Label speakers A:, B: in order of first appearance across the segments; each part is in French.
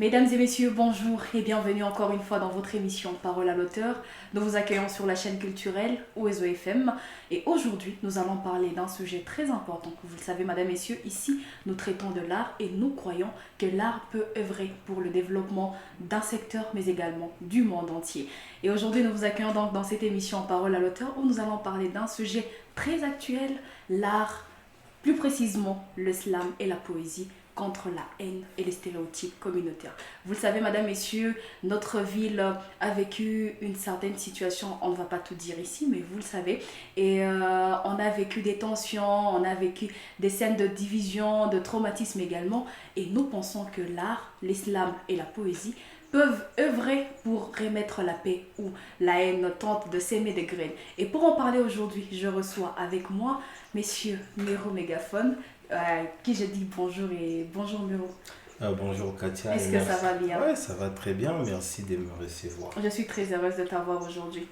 A: Mesdames et messieurs, bonjour et bienvenue encore une fois dans votre émission Parole à l'auteur. Nous vous accueillons sur la chaîne culturelle OESO FM et aujourd'hui nous allons parler d'un sujet très important. Vous le savez, mesdames et messieurs, ici nous traitons de l'art et nous croyons que l'art peut œuvrer pour le développement d'un secteur mais également du monde entier. Et aujourd'hui nous vous accueillons donc dans cette émission Parole à l'auteur où nous allons parler d'un sujet très actuel, l'art, plus précisément le slam et la poésie, contre la haine et les stéréotypes communautaires. Vous le savez, mesdames, messieurs, notre ville a vécu une certaine situation, on ne va pas tout dire ici, mais vous le savez, et on a vécu des tensions, on a vécu des scènes de division, de traumatisme également, et nous pensons que l'art, l'islam et la poésie peuvent œuvrer pour remettre la paix où la haine tente de s'aimer des graines. Et pour en parler aujourd'hui, je reçois avec moi messieurs Mero Mégaphone, qui je dis bonjour et bonjour Mero.
B: Bonjour Katia.
A: Est-ce que ça va bien?
B: Ouais, ça va très bien, merci de me recevoir.
A: Je suis très heureuse de t'avoir aujourd'hui.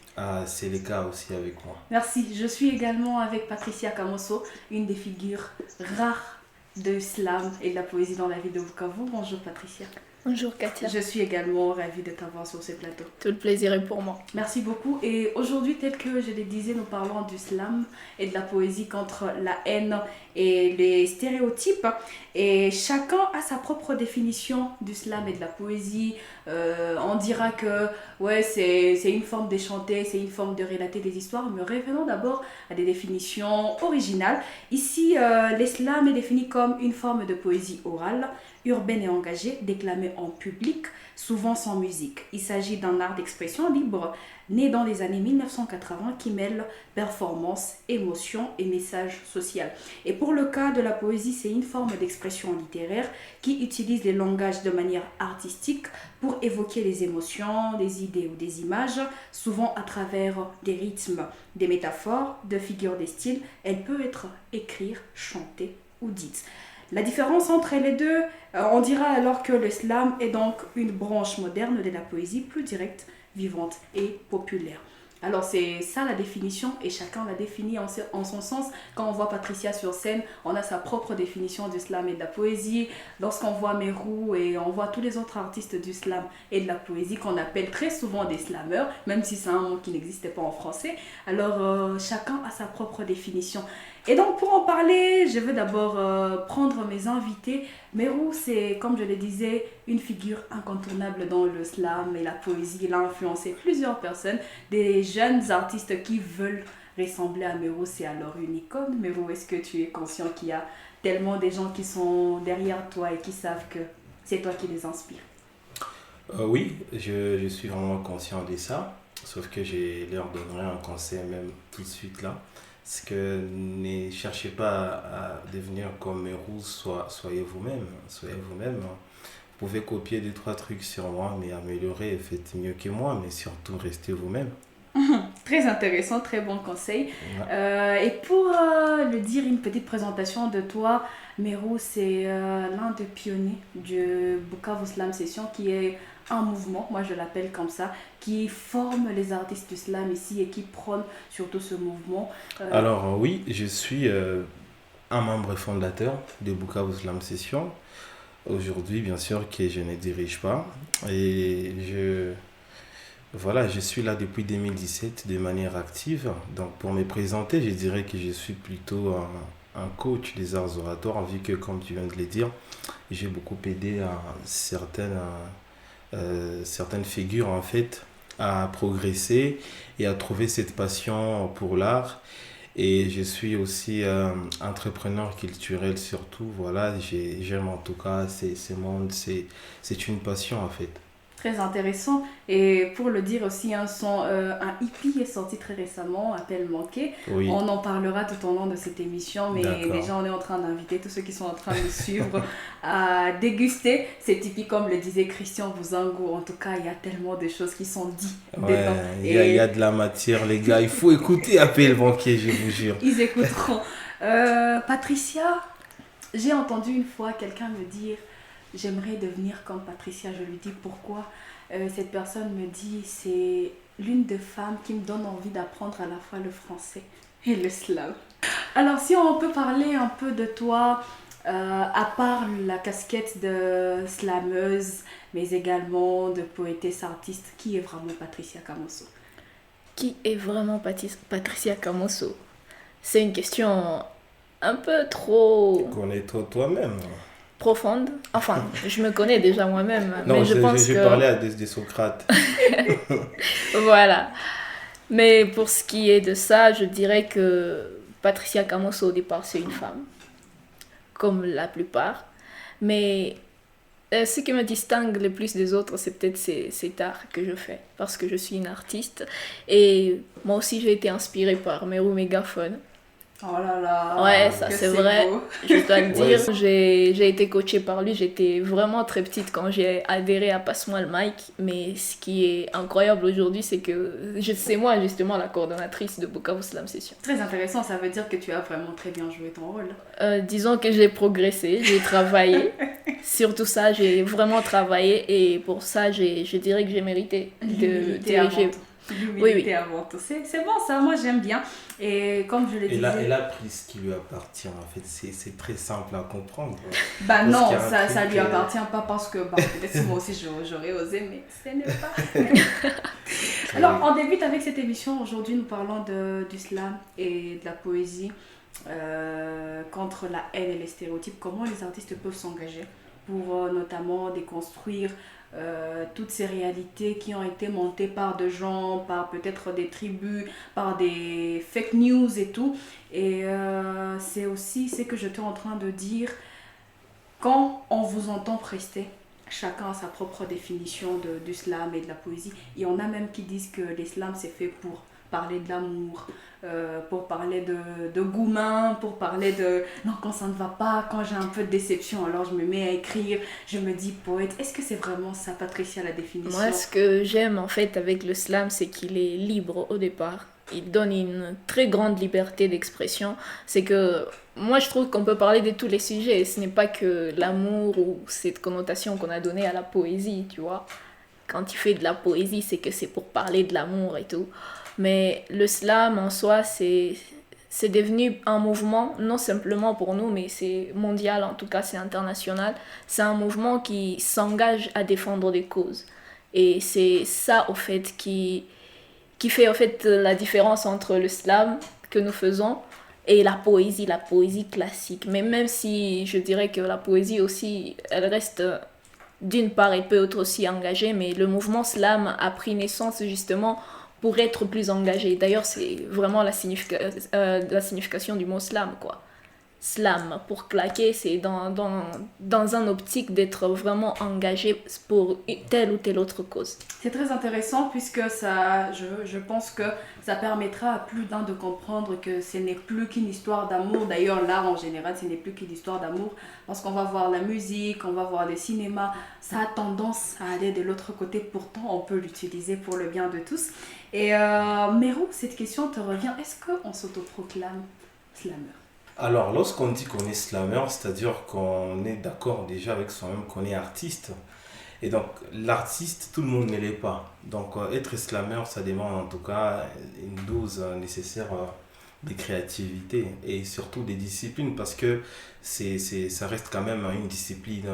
B: C'est le cas aussi avec moi.
A: Merci. Je suis également avec Patricia Kamoso, une des figures rares de slam et de la poésie dans la ville de Bukavu. Bonjour Patricia.
C: Bonjour Katia.
A: Je suis également ravie de t'avoir sur ce plateau.
C: Tout le plaisir est pour moi.
A: Merci beaucoup. Et aujourd'hui, tel que je le disais, nous parlons du slam et de la poésie contre la haine et les stéréotypes. Et chacun a sa propre définition du slam et de la poésie. On dira que ouais, c'est une forme d'échanter, c'est une forme de relater des histoires. Mais revenons d'abord à des définitions originales. Ici, l'islam est défini comme une forme de poésie orale, urbaine et engagée, déclamée en public, souvent sans musique. Il s'agit d'un art d'expression libre, né dans les années 1980, qui mêle performance, émotion et message social. Et pour le cas de la poésie, c'est une forme d'expression littéraire qui utilise les langages de manière artistique pour évoquer les émotions, des idées ou des images, souvent à travers des rythmes, des métaphores, de figures des styles. Elle peut être écrite, chantée ou dite. La différence entre les deux, on dira alors que le slam est donc une branche moderne de la poésie plus directe, vivante et populaire. Alors c'est ça la définition et chacun la définit en son sens. Quand on voit Patricia sur scène, on a sa propre définition du slam et de la poésie. Lorsqu'on voit Mero et on voit tous les autres artistes du slam et de la poésie qu'on appelle très souvent des slammeurs, même si c'est un mot qui n'existait pas en français, alors chacun a sa propre définition. Et donc pour en parler, je vais d'abord prendre mes invités. Mero, c'est comme je le disais, une figure incontournable dans le slam et la poésie. Il a influencé plusieurs personnes, des jeunes artistes qui veulent ressembler à Mero, c'est alors une icône. Mero, est-ce que tu es conscient qu'il y a tellement de gens qui sont derrière toi et qui savent que c'est toi qui les inspires?
B: Oui, je suis vraiment conscient de ça, sauf que je leur donnerai un conseil même tout de suite là. C'est que ne cherchez pas à devenir comme Mero, soyez vous-même. Soyez vous-même. Vous pouvez copier 2-3 trucs sur moi, mais améliorer, faites mieux que moi, mais surtout restez vous-même.
A: Très intéressant, très bon conseil.
B: Ouais.
A: Et pour le dire, une petite présentation de toi, Mero, c'est l'un des pionniers du Bukavu Slam Session, qui est un mouvement, moi je l'appelle comme ça, qui forme les artistes du slam ici et qui prône surtout ce mouvement.
B: Alors oui, je suis un membre fondateur de Bukavu Slam Session. Aujourd'hui, bien sûr, que je ne dirige pas. Et je suis là depuis 2017 de manière active. Donc, pour me présenter, je dirais que je suis plutôt un coach des arts oratoires, vu que, comme tu viens de le dire, j'ai beaucoup aidé à certaines figures, en fait, à progresser et à trouver cette passion pour l'art. Et je suis aussi entrepreneur culturel surtout. Voilà, j'aime en tout cas ces mondes. C'est une passion, en fait.
A: Très intéressant. Et pour le dire aussi, un hippie est sorti très récemment, Appel manqué.
B: Oui,
A: On en parlera tout au long de cette émission, mais
B: d'accord.
A: déjà on est en train d'inviter tous ceux qui sont en train de suivre à déguster. C'est typique comme le disait Christian Bouzango. En tout cas, il y a tellement de choses qui sont dites
B: Ouais,
A: dedans.
B: il y a de la matière, les gars. Il faut écouter Appel banquier, je vous jure.
A: Ils écouteront. Patricia, j'ai entendu une fois quelqu'un me dire j'aimerais devenir comme Patricia. Je lui dis pourquoi. Cette personne me dit c'est l'une des femmes qui me donne envie d'apprendre à la fois le français et le slam. Alors si on peut parler un peu de toi, À part la casquette de slameuse, mais également de poétesse artiste, qui est vraiment Patricia Camusso?
C: Qui est vraiment Patricia Camusso? C'est une question un peu trop
B: Connais-toi toi-même.
C: profonde. Enfin, je me connais déjà moi-même,
B: Non,
C: mais je pense
B: j'ai
C: que...
B: parlé à des Socrates.
C: Voilà. Mais pour ce qui est de ça, je dirais que Patricia Camusso, au départ, c'est une femme, comme la plupart. Mais ce qui me distingue le plus des autres, c'est peut-être cet art que je fais, parce que je suis une artiste. Et moi aussi, j'ai été inspirée par Meru Megaphone.
A: Oh là là,
C: Ouais, ça
A: que
C: c'est vrai,
A: beau.
C: je dois le
B: Ouais,
C: dire. J'ai été coachée par lui, j'étais vraiment très petite quand j'ai adhéré à Passe-moi le mic. Mais ce qui est incroyable aujourd'hui, c'est que c'est moi justement la coordonnatrice de Bukavu Slam Session.
A: Très intéressant, ça veut dire que tu as vraiment très bien joué ton rôle.
C: Disons que j'ai progressé, j'ai travaillé. Surtout ça, j'ai vraiment travaillé et pour ça, je dirais que j'ai mérité de
A: L'humilité avant
C: diriger.
A: tout. L'humilité
C: Oui.
A: avant tout. C'est bon ça, moi j'aime bien. Et comme je le disais...
B: Elle a pris ce qui lui appartient, en fait. C'est très simple à comprendre.
A: Bah
B: Parce
A: non,
B: qu'il y a un
A: ça
B: truc,
A: lui appartient pas parce que peut-être moi aussi j'aurais osé, mais ce n'est pas. Alors on débute avec cette émission. Aujourd'hui nous parlons du slam et de la poésie contre la haine et les stéréotypes. Comment les artistes peuvent s'engager pour notamment déconstruire toutes ces réalités qui ont été montées par des gens, par peut-être des tribus, par des fake news et tout. Et c'est aussi ce que j'étais en train de dire. Quand on vous entend prester, chacun a sa propre définition du slam et de la poésie. Il y en a même qui disent que l'islam c'est fait pour parler de l'amour, pour parler de goumin, pour parler de non, quand ça ne va pas, quand j'ai un peu de déception, alors je me mets à écrire, je me dis poète. Est-ce que c'est vraiment ça, Patricia, la définition?
C: Moi, ce que j'aime en fait avec le slam, c'est qu'il est libre au départ. Il donne une très grande liberté d'expression. C'est que moi, je trouve qu'on peut parler de tous les sujets. Ce n'est pas que l'amour ou cette connotation qu'on a donnée à la poésie, tu vois. Quand tu fais de la poésie, c'est que c'est pour parler de l'amour et tout. Mais le slam en soi, c'est devenu un mouvement, non simplement pour nous, mais c'est mondial, en tout cas c'est international. C'est un mouvement qui s'engage à défendre des causes. Et c'est ça, au fait, qui fait, au fait, la différence entre le slam que nous faisons et la poésie classique. Mais même si je dirais que la poésie aussi, elle reste... D'une part, elle peut être aussi engagée, mais le mouvement slam a pris naissance justement pour être plus engagé. D'ailleurs, c'est vraiment la signification du mot slam, quoi. Slam, pour claquer, c'est dans un optique d'être vraiment engagé pour telle ou telle autre cause.
A: C'est très intéressant puisque ça, je pense que ça permettra à plus d'un de comprendre que ce n'est plus qu'une histoire d'amour. D'ailleurs, l'art en général, ce n'est plus qu'une histoire d'amour parce qu'on va voir la musique, on va voir des cinémas. Ça a tendance à aller de l'autre côté. Pourtant, on peut l'utiliser pour le bien de tous. Et Mero, cette question te revient. Est-ce qu'on s'autoproclame slammer?
B: Alors, lorsqu'on dit qu'on est slammer, c'est-à-dire qu'on est d'accord déjà avec soi-même qu'on est artiste. Et donc, l'artiste, tout le monde ne l'est pas. Donc, être slammer, ça demande en tout cas une dose nécessaire de créativité et surtout des disciplines parce que ça reste quand même une discipline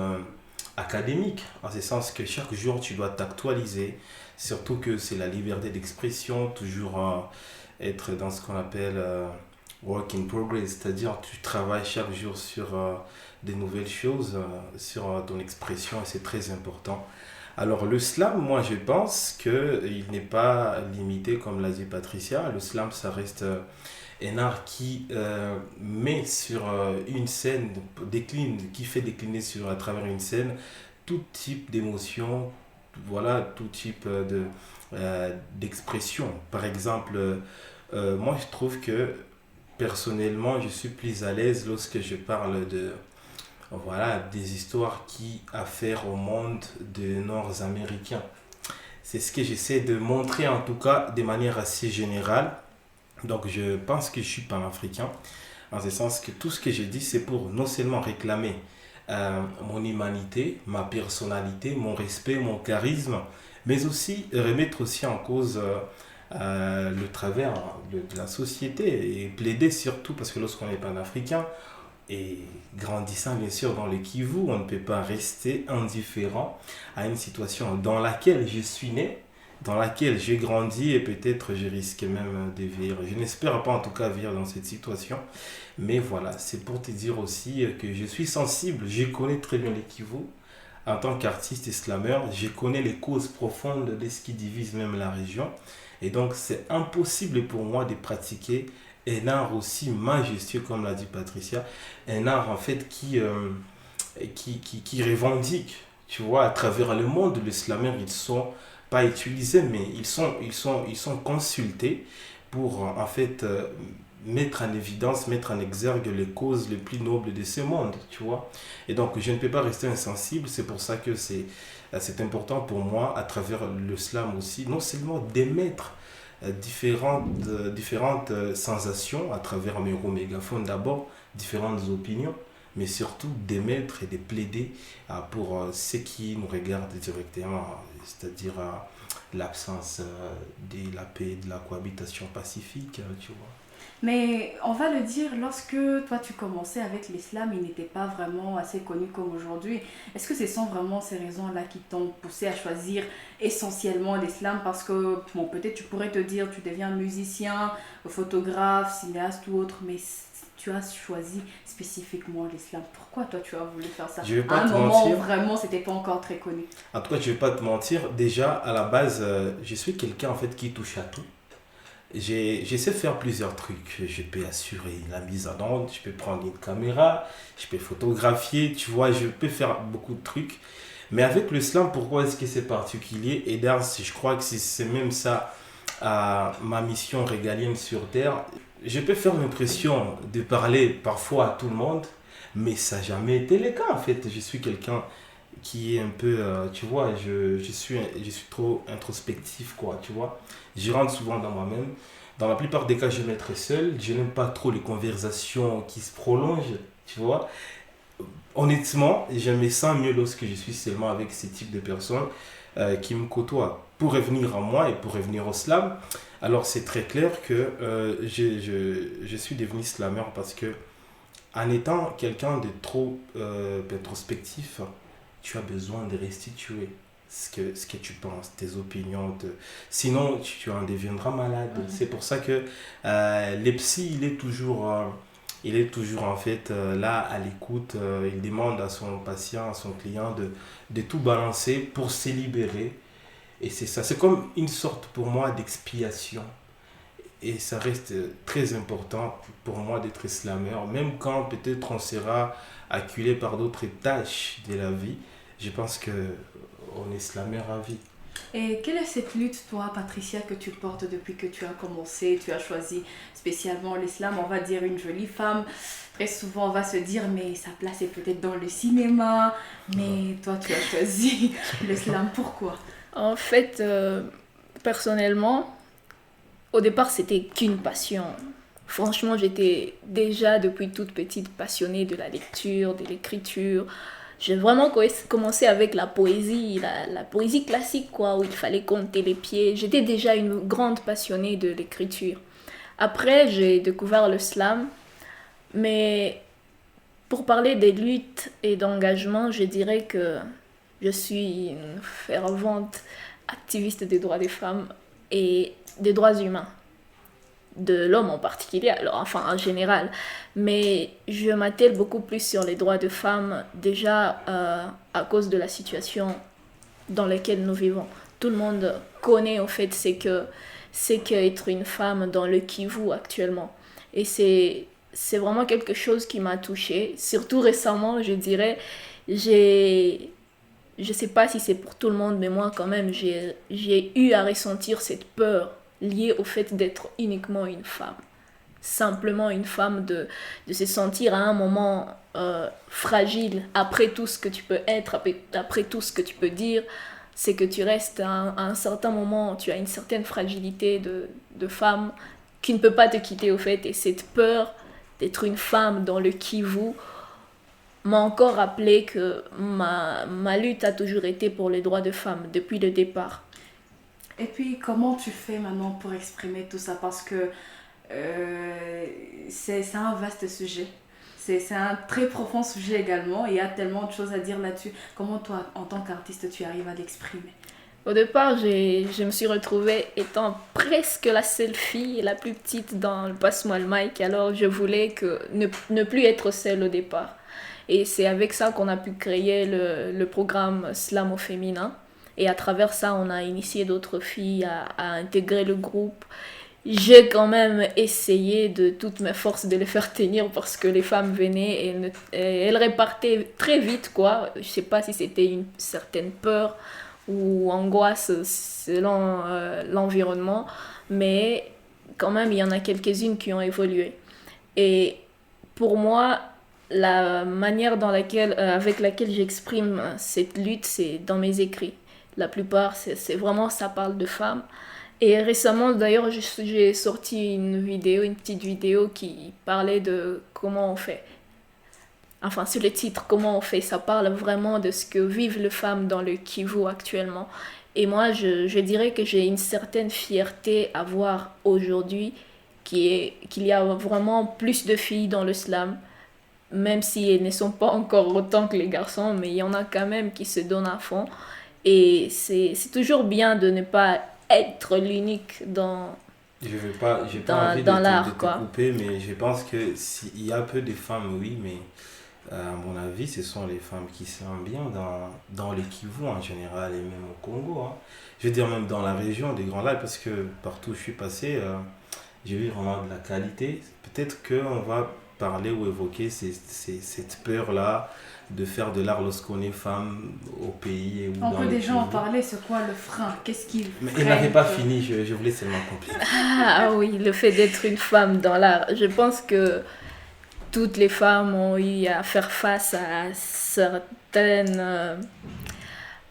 B: académique, en ce sens que chaque jour, tu dois t'actualiser, surtout que c'est la liberté d'expression, toujours être dans ce qu'on appelle... work in progress, c'est-à-dire tu travailles chaque jour sur des nouvelles choses, sur ton expression et c'est très important. Alors le slam, moi je pense qu'il n'est pas limité comme l'a dit Patricia. Le slam ça reste un art qui met sur une scène, qui fait décliner à travers une scène tout type d'émotion, voilà, tout type d'expression. Par exemple, moi je trouve que personnellement, je suis plus à l'aise lorsque je parle des histoires qui affairent au monde des Nord-Américains. C'est ce que j'essaie de montrer en tout cas de manière assez générale. Donc je pense que je suis panafricain, en ce sens que tout ce que je dis, c'est pour non seulement réclamer mon humanité, ma personnalité, mon respect, mon charisme, mais aussi remettre aussi en cause... le travers de la société et plaider surtout parce que lorsqu'on est panafricain, Et grandissant bien sûr dans le Kivu, on ne peut pas rester indifférent à une situation dans laquelle je suis né, dans laquelle j'ai grandi et peut-être je risque même de vivre. Je n'espère pas en tout cas vivre dans cette situation. Mais voilà, c'est pour te dire aussi que je suis sensible, je connais très bien le Kivu. En tant qu'artiste et slameur, je connais les causes profondes de ce qui divise même la région. Et donc, c'est impossible pour moi de pratiquer un art aussi majestueux, comme l'a dit Patricia, un art en fait qui revendique, tu vois, à travers le monde, les slameurs, ils sont pas utilisés, mais ils sont consultés pour en fait mettre en évidence, mettre en exergue les causes les plus nobles de ce monde, tu vois. Et donc, je ne peux pas rester insensible, c'est pour ça que c'est important pour moi, à travers le slam aussi, non seulement d'émettre différentes sensations à travers mes mégaphones d'abord, différentes opinions, mais surtout d'émettre et de plaider pour ceux qui nous regardent directement, c'est-à-dire l'absence de la paix, de la cohabitation pacifique, tu vois.
A: Mais on va le dire, lorsque toi tu commençais avec l'islam, il n'était pas vraiment assez connu comme aujourd'hui. Est-ce que ce sont vraiment ces raisons-là qui t'ont poussé à choisir essentiellement l'islam? Parce que, bon, peut-être tu pourrais te dire, tu deviens musicien, photographe, cinéaste ou autre, mais tu as choisi spécifiquement l'islam. Pourquoi toi tu as voulu faire ça
B: Je vais
A: à
B: pas
A: un
B: te
A: moment où
B: mentir.
A: vraiment c'était pas encore très connu?
B: En tout cas, je vais pas te mentir. Déjà, à la base, je suis quelqu'un en fait qui touche à tout. Je sais faire plusieurs trucs. Je peux assurer la mise en onde, je peux prendre une caméra, je peux photographier, tu vois, je peux faire beaucoup de trucs. Mais avec le slam, pourquoi est-ce que c'est particulier? Et d'ailleurs, je crois que c'est même ça ma mission régalienne sur Terre. Je peux faire l'impression de parler parfois à tout le monde, mais ça n'a jamais été le cas en fait. Je suis quelqu'un qui est un peu, tu vois, je suis trop introspectif, quoi, tu vois. Je rentre souvent dans moi-même. Dans la plupart des cas, je vais être seul. Je n'aime pas trop les conversations qui se prolongent, tu vois. Honnêtement, je me sens mieux lorsque je suis seulement avec ce type de personnes qui me côtoient. Pour revenir à moi et pour revenir au slam, alors c'est très clair que je suis devenu slammer parce que en étant quelqu'un de trop introspectif, tu as besoin de restituer ce que tu penses, tes opinions. Sinon, tu en deviendras malade. C'est pour ça que les psys, il est toujours en fait là à l'écoute. Il demande à son patient, à son client de tout balancer pour se libérer. Et c'est ça. C'est comme une sorte pour moi d'expiation. Et ça reste très important pour moi d'être slammer, même quand peut-être on sera acculé par d'autres tâches de la vie. Je pense que on est slammer à vie.
A: Et quelle est cette lutte, toi, Patricia, que tu portes depuis que tu as commencé, tu as choisi spécialement l'islam? On va dire une jolie femme. Très souvent, on va se dire, mais sa place est peut-être dans le cinéma. Mais toi, tu as choisi l'islam. Pourquoi?
C: En fait, personnellement, au départ, c'était qu'une passion. Franchement, j'étais déjà depuis toute petite passionnée de la lecture, de l'écriture. J'ai vraiment commencé avec la poésie, la poésie classique, quoi, où il fallait compter les pieds. J'étais déjà une grande passionnée de l'écriture. Après, j'ai découvert le slam, mais pour parler des luttes et d'engagement, je dirais que je suis une fervente activiste des droits des femmes et des droits humains, de l'homme en particulier, alors enfin en général. Mais je m'attelle beaucoup plus sur les droits de femmes, déjà à cause de la situation dans laquelle nous vivons. Tout le monde connaît en fait c'est qu'être une femme dans le Kivu actuellement. Et c'est vraiment quelque chose qui m'a touchée. Surtout récemment, je dirais, je sais pas si c'est pour tout le monde, mais moi quand même, j'ai eu à ressentir cette peur liée au fait d'être uniquement une femme. Simplement une femme, de se sentir à un moment fragile après tout ce que tu peux être, après tout ce que tu peux dire. C'est que tu restes à un certain moment, tu as une certaine fragilité de femme qui ne peut pas te quitter au fait. Et cette peur d'être une femme dans le Kivu m'a encore rappelé que ma lutte a toujours été pour les droits de femmes depuis le départ.
A: Et puis, comment tu fais maintenant pour exprimer tout ça? Parce que c'est un vaste sujet. C'est un très profond sujet également et il y a tellement de choses à dire là-dessus. Comment toi, en tant qu'artiste, tu arrives à l'exprimer?
C: Au départ, je me suis retrouvée étant presque la seule fille et la plus petite dans le Passe-moi le mic. Alors, je voulais ne plus être seule au départ. Et c'est avec ça qu'on a pu créer le programme Slam au féminin. Et à travers ça, on a initié d'autres filles à intégrer le groupe. J'ai quand même essayé de toutes mes forces de les faire tenir parce que les femmes venaient et elles repartaient très vite, quoi. Je sais pas si c'était une certaine peur ou angoisse selon l'environnement, mais quand même, il y en a quelques-unes qui ont évolué. Et pour moi, la manière avec laquelle j'exprime cette lutte, c'est dans mes écrits. La plupart, c'est vraiment, ça parle de femmes. Et récemment, d'ailleurs, j'ai sorti une petite vidéo qui parlait de comment on fait. Enfin, c'est le titre, comment on fait. Ça parle vraiment de ce que vivent les femmes dans le Kivu actuellement. Et moi, je dirais que j'ai une certaine fierté à voir aujourd'hui qu'il y a vraiment plus de filles dans le slam, même si elles ne sont pas encore autant que les garçons, mais il y en a quand même qui se donnent à fond. Et c'est toujours bien de ne pas être l'unique
B: J'ai pas envie
C: dans
B: de
C: l'art,
B: te
C: quoi.
B: couper, mais je pense que s'il y a peu de femmes, oui, mais à mon avis, ce sont les femmes qui sont bien dans les Kivu en général et même au Congo, hein. Je veux dire même dans la région des Grands Lacs, parce que partout où je suis passé, j'ai vu vraiment de la qualité. Peut-être qu'on va parler ou évoquer cette peur-là de faire de l'art lorsqu'on est femme au pays ou
A: On
B: dans
A: peut
B: les
A: déjà en
B: Kivu.
A: parler, c'est quoi le frein? Qu'est-ce qui
B: Mais il
A: freine
B: n'avait pas
A: que-
B: fini, je voulais seulement compléter.
C: Ah oui, le fait d'être une femme dans l'art. Je pense que toutes les femmes ont eu à faire face à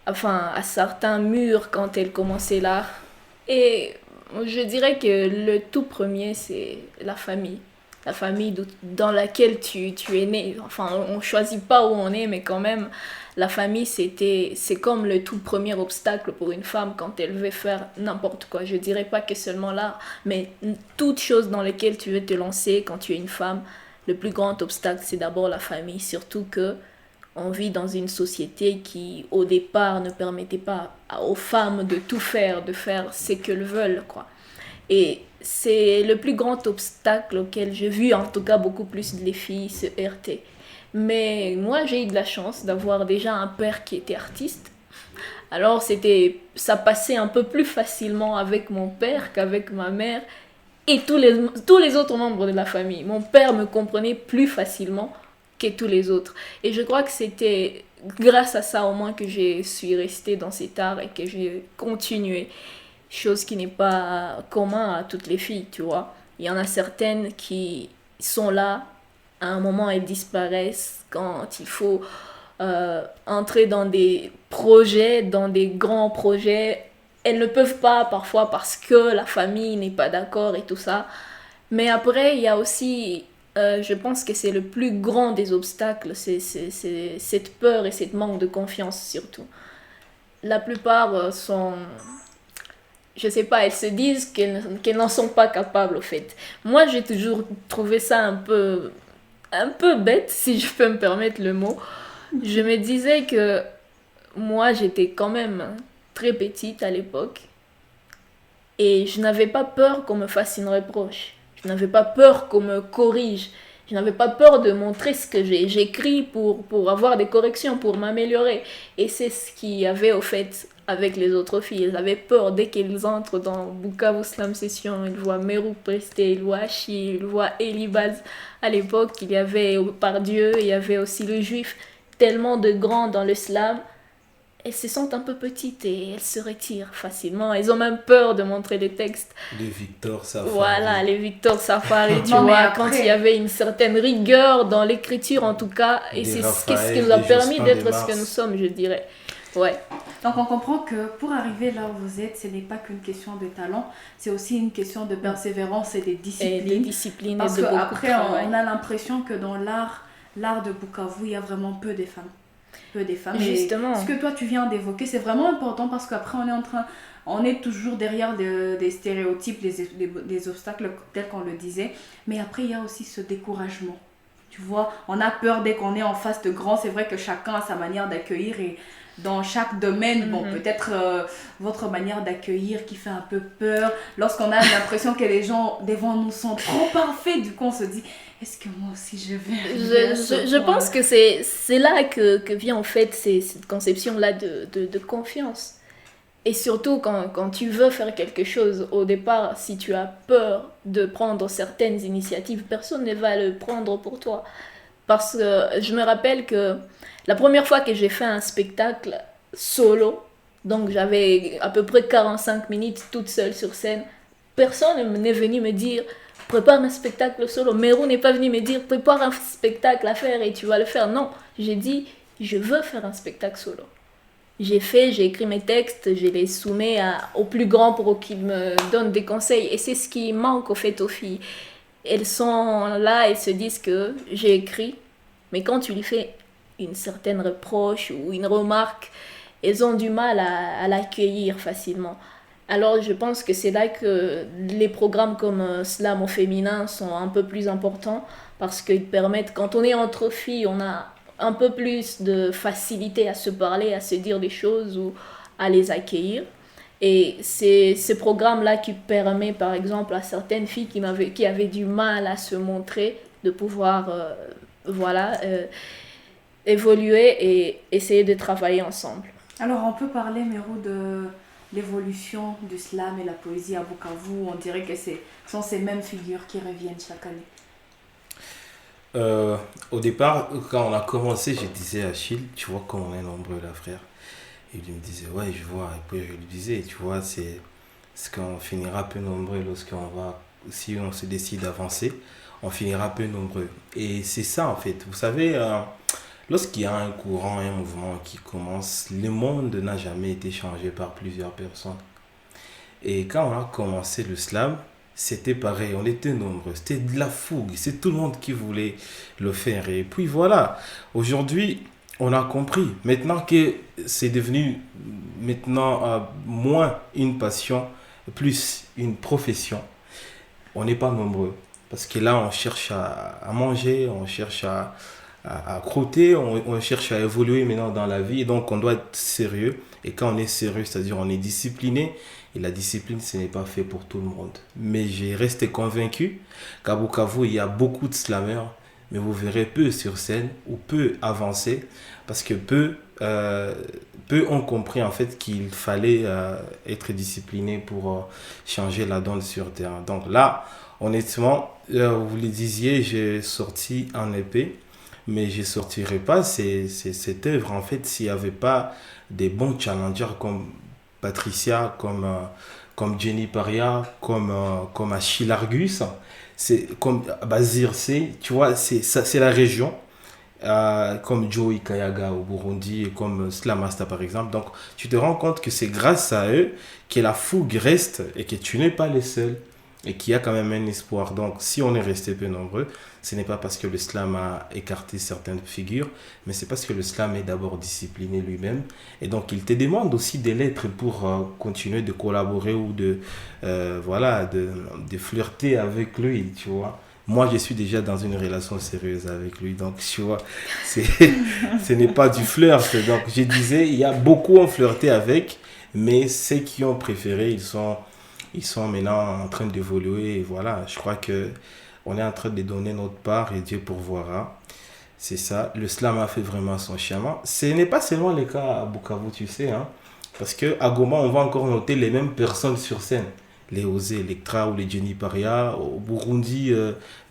C: à certains murs quand elles commençaient l'art. Et je dirais que le tout premier, c'est la famille. La famille dans laquelle tu es né. Enfin, on choisit pas où on est, mais quand même, la famille, c'est comme le tout premier obstacle pour une femme quand elle veut faire n'importe quoi. Je dirais pas que seulement l'art, mais toute chose dans laquelle tu veux te lancer quand tu es une femme, le plus grand obstacle, c'est d'abord la famille. Surtout que on vit dans une société qui, au départ, ne permettait pas aux femmes de tout faire, de faire ce qu'elles veulent, quoi. Et c'est le plus grand obstacle auquel j'ai vu, en tout cas, beaucoup plus les filles se heurter. Mais moi, j'ai eu de la chance d'avoir déjà un père qui était artiste. Alors, ça passait un peu plus facilement avec mon père qu'avec ma mère et tous les autres membres de la famille. Mon père me comprenait plus facilement que tous les autres. Et je crois que c'était grâce à ça au moins que je suis restée dans cet art et que j'ai continué. Chose qui n'est pas commun à toutes les filles, tu vois. Il y en a certaines qui sont là, à un moment elles disparaissent quand il faut entrer dans des projets, dans des grands projets. Elles ne peuvent pas parfois parce que la famille n'est pas d'accord et tout ça. Mais après, il y a aussi, je pense que c'est le plus grand des obstacles, c'est cette peur et cette manque de confiance surtout. La plupart je sais pas, elles se disent qu'elles n'en sont pas capables au fait. Moi, j'ai toujours trouvé ça un peu bête, si je peux me permettre le mot. Je me disais que moi, j'étais quand même très petite à l'époque et je n'avais pas peur qu'on me fasse une reproche. Je n'avais pas peur qu'on me corrige. Je n'avais pas peur de montrer ce que j'écris pour avoir des corrections, pour m'améliorer. Et c'est ce qu'il y avait au fait avec les autres filles. Elles avaient peur dès qu'elles entrent dans Bukavu Slam Session. Elles voient Meru Presté, elles voient Achille, elles voient Elibaz. À l'époque, il y avait Pardieu, il y avait aussi le juif. Tellement de grands dans le slam. Elles se sentent un peu petites et elles se retirent facilement. Elles ont même peur de montrer les textes.
B: De Victor Safari.
C: Voilà, les Victor Safari, tu
A: Non, mais
C: vois,
A: après-
C: quand il y avait une certaine rigueur dans l'écriture en tout cas, et
B: Des
C: c'est ce
B: Raphaël,
C: qui nous a
B: des
C: permis
B: Jospin
C: d'être
B: de
C: ce que
B: Mars.
C: nous sommes, je dirais. Ouais,
A: Donc on comprend que pour arriver là où vous êtes, ce n'est pas qu'une question de talent, c'est aussi une question de persévérance et de
C: et
A: discipline.
C: des disciplines
A: Parce
C: et de beaucoup de
A: qu'après,
C: travail.
A: on a l'impression que dans l'art de Bukavu, il y a vraiment peu de femmes. Peu des femmes. Et
C: Justement.
A: ce que toi tu viens d'évoquer, c'est vraiment important parce qu'après on est toujours derrière des stéréotypes, des obstacles tels qu'on le disait. Mais après, il y a aussi ce découragement. Tu vois, on a peur dès qu'on est en face de grands. C'est vrai que chacun a sa manière d'accueillir et dans chaque domaine, bon, peut-être votre manière d'accueillir qui fait un peu peur. Lorsqu'on a l'impression que les gens devant nous sont trop parfaits, du coup, on se dit, est-ce que moi aussi je vais arriver à ce
C: Je
A: point?
C: pense que c'est là que vient en fait cette conception-là de confiance. Et surtout quand tu veux faire quelque chose, au départ, si tu as peur de prendre certaines initiatives, personne ne va le prendre pour toi. Parce que je me rappelle que la première fois que j'ai fait un spectacle solo, donc j'avais à peu près 45 minutes toute seule sur scène, personne n'est venu me dire prépare un spectacle solo. Mero n'est pas venu me dire prépare un spectacle à faire et tu vas le faire. Non, j'ai dit je veux faire un spectacle solo. J'ai écrit mes textes, je les soumets au plus grand pour qu'il me donne des conseils. Et c'est ce qui manque au fait aux filles. Elles sont là, elles se disent que j'ai écrit, mais quand tu lui fais une certaine reproche ou une remarque, elles ont du mal à l'accueillir facilement. Alors je pense que c'est là que les programmes comme Slam au féminin sont un peu plus importants parce qu'ils permettent, quand on est entre filles, on a un peu plus de facilité à se parler, à se dire des choses ou à les accueillir. Et c'est ce programme-là qui permet, par exemple, à certaines filles qui avaient du mal à se montrer, de pouvoir évoluer et essayer de travailler ensemble.
A: Alors, on peut parler, Mero, de l'évolution du slam et la poésie à Bukavu. On dirait que ce sont ces mêmes figures qui reviennent chaque année.
B: Au départ, quand on a commencé, je disais à Achille, tu vois comme on est nombreux là, frère. Et il me disait, ouais, je vois. Et puis je lui disais, tu vois, c'est ce qu'on finira peu nombreux lorsqu'on va, si on se décide d'avancer, on finira peu nombreux. Et c'est ça, en fait. Vous savez, lorsqu'il y a un courant, un mouvement qui commence, le monde n'a jamais été changé par plusieurs personnes. Et quand on a commencé le slam, c'était pareil, on était nombreux, c'était de la fougue, c'est tout le monde qui voulait le faire. Et puis voilà, aujourd'hui, on a compris. Maintenant que c'est devenu maintenant moins une passion, plus une profession, on n'est pas nombreux. Parce que là, on cherche à manger, on cherche à croûter, on cherche à évoluer maintenant dans la vie. Et donc, on doit être sérieux. Et quand on est sérieux, c'est-à-dire on est discipliné. Et la discipline, ce n'est pas fait pour tout le monde. Mais j'ai resté convaincu qu'à Bukavu, il y a beaucoup de slammers. Mais vous verrez peu sur scène ou peu avancer. Parce que peu ont compris en fait qu'il fallait être discipliné pour changer la donne sur terrain. Donc là, honnêtement, vous le disiez, j'ai sorti un épée, mais je ne sortirais pas cette œuvre en fait s'il n'y avait pas des bons challengers comme Patricia, comme Jenny Paria, comme Achille Argus, c'est comme Bazir, tu vois, c'est la région. Comme Joey Kayaga au Burundi et comme Slamasta par exemple. Donc tu te rends compte que c'est grâce à eux que la fougue reste et que tu n'es pas les seuls et qu'il y a quand même un espoir. Donc si on est resté peu nombreux, ce n'est pas parce que le slam a écarté certaines figures, mais c'est parce que le slam est d'abord discipliné lui-même. Et donc il te demande aussi des lettres pour continuer de collaborer ou de flirter avec lui, tu vois. Moi, je suis déjà dans une relation sérieuse avec lui. Donc, tu vois, ce n'est pas du flirt. Donc, je disais, il y a beaucoup ont flirté avec, mais ceux qui ont préféré, ils sont maintenant en train d'évoluer. Et voilà, je crois que on est en train de donner notre part et Dieu pourvoira. C'est ça. Le slam a fait vraiment son chemin. Ce n'est pas seulement le cas à Bukavu, tu sais, hein, parce qu'à Goma, on va encore noter les mêmes personnes sur scène. Les Osé Electra ou les Jenny Paria. Au Burundi,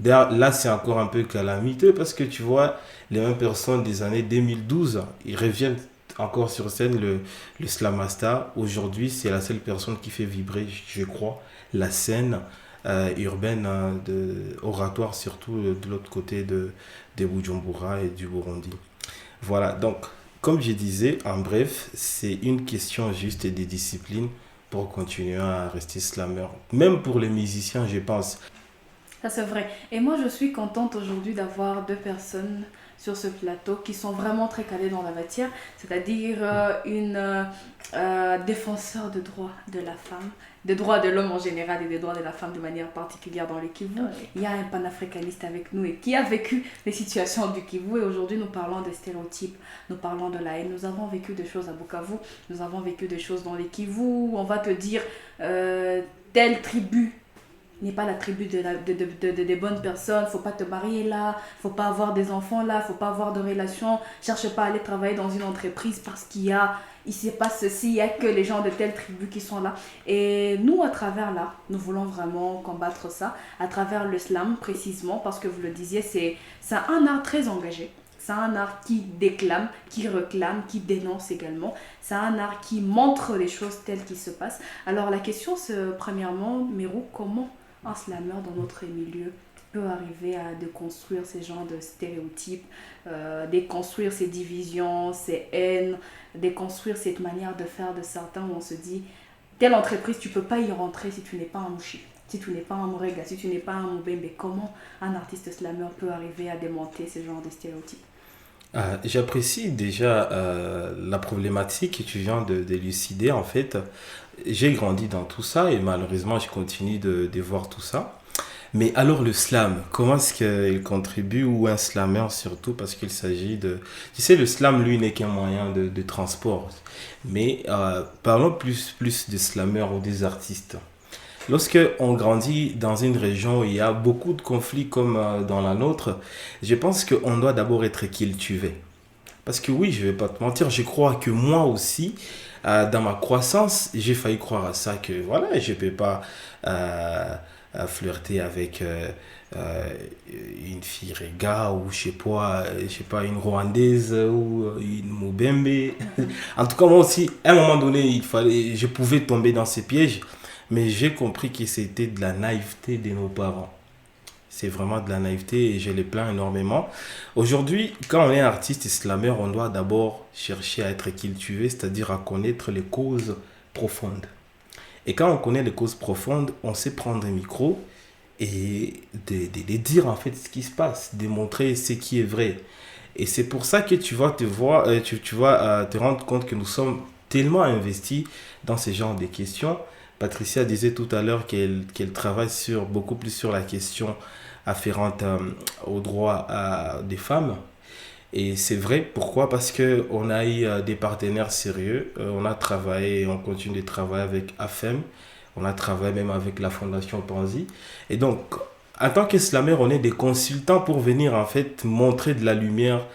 B: d'ailleurs, là, c'est encore un peu calamiteux parce que tu vois, les mêmes personnes des années 2012, ils reviennent encore sur scène, le Slamasta. Aujourd'hui, c'est la seule personne qui fait vibrer, je crois, la scène urbaine, oratoire, surtout de l'autre côté de Bujumbura et du Burundi. Voilà, donc, comme je disais, en bref, c'est une question juste des disciplines pour continuer à rester slammer. Même pour les musiciens, je pense.
A: Ça, c'est vrai. Et moi, je suis contente aujourd'hui d'avoir deux personnes sur ce plateau qui sont vraiment très calées dans la matière, c'est-à-dire une défenseur de droits de la femme des droits de l'homme en général et des droits de la femme de manière particulière dans le Kivu.
C: Ouais.
A: Il y a un panafricaniste avec nous et qui a vécu les situations du Kivu. Et aujourd'hui, nous parlons des stéréotypes, nous parlons de la haine. Nous avons vécu des choses à Bukavu, nous avons vécu des choses dans les Kivu. On va te dire, telle tribu n'est pas la tribu des bonnes personnes, faut pas te marier là, faut pas avoir des enfants là, faut pas avoir de relations, cherche pas à aller travailler dans une entreprise parce il se passe ceci, il y a que les gens de telle tribu qui sont là. Et nous, à travers là, nous voulons vraiment combattre ça, à travers le slam précisément, parce que vous le disiez, c'est un art très engagé. C'est un art qui déclame, qui réclame, qui dénonce également. C'est un art qui montre les choses telles qu'elles se passent. Alors la question, c'est premièrement, Mérou, comment un slammer dans notre milieu peut arriver à déconstruire ces genres de stéréotypes, déconstruire ces divisions, ces haines, déconstruire cette manière de faire de certains où on se dit, telle entreprise, tu ne peux pas y rentrer si tu n'es pas un mouchi, si tu n'es pas un Morega, si tu n'es pas un Mubembe. Comment un artiste slammer peut arriver à démonter ce genre de stéréotypes?
B: J'apprécie déjà la problématique que tu viens d'élucider. En fait, j'ai grandi dans tout ça et malheureusement, je continue de voir tout ça. Mais alors le slam, comment est-ce qu'il contribue ou un slammer surtout parce qu'il s'agit de... Tu sais, le slam, lui, n'est qu'un moyen de transport. Mais parlons plus des slammers ou des artistes. Lorsque on grandit dans une région où il y a beaucoup de conflits comme dans la nôtre, je pense qu'on doit d'abord être cultivé. Parce que oui, je vais pas te mentir, je crois que moi aussi, dans ma croissance, j'ai failli croire à ça, que voilà, je peux pas flirter avec une fille Rega ou je sais pas, une Rwandaise ou une Mubembe. En tout cas, moi aussi, à un moment donné, je pouvais tomber dans ces pièges. Mais j'ai compris que c'était de la naïveté de nos parents. C'est vraiment de la naïveté et je les plains énormément. Aujourd'hui, quand on est artiste et slammer, on doit d'abord chercher à être cultivé, c'est-à-dire à connaître les causes profondes. Et quand on connaît les causes profondes, on sait prendre un micro et de dire en fait ce qui se passe, de montrer ce qui est vrai. Et c'est pour ça que tu vas te rendre compte que nous sommes tellement investis dans ce genre de questions. Patricia disait tout à l'heure qu'elle travaille beaucoup plus sur la question afférente aux droits des femmes. Et c'est vrai, pourquoi? Parce qu'on a eu des partenaires sérieux. On a travaillé et on continue de travailler avec AFEM. On a travaillé même avec la Fondation Panzi. Et donc, en tant que slammer, on est des consultants pour venir en fait montrer de la lumière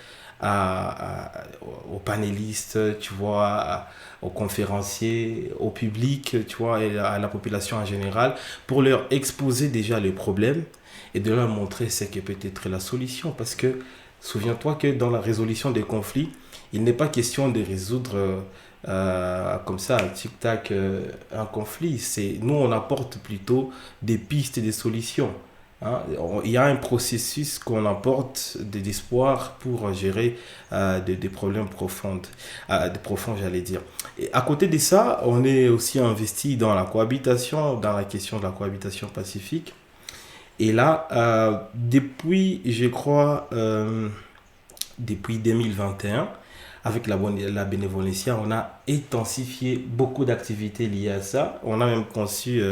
B: aux panélistes, tu vois, aux conférenciers, au public, tu vois, et à la population en général, pour leur exposer déjà les problèmes et de leur montrer ce que peut être la solution. Parce que, souviens-toi que dans la résolution des conflits, il n'est pas question de résoudre comme ça, tic-tac, un conflit. Nous, on apporte plutôt des pistes et des solutions. Hein, il y a un processus qu'on apporte d'espoir pour gérer des problèmes profonds, j'allais dire. Et à côté de ça, on est aussi investi dans la cohabitation, dans la question de la cohabitation pacifique. Et là, depuis, je crois, depuis 2021, avec la Bénévolencia, on a intensifié beaucoup d'activités liées à ça. On a même conçu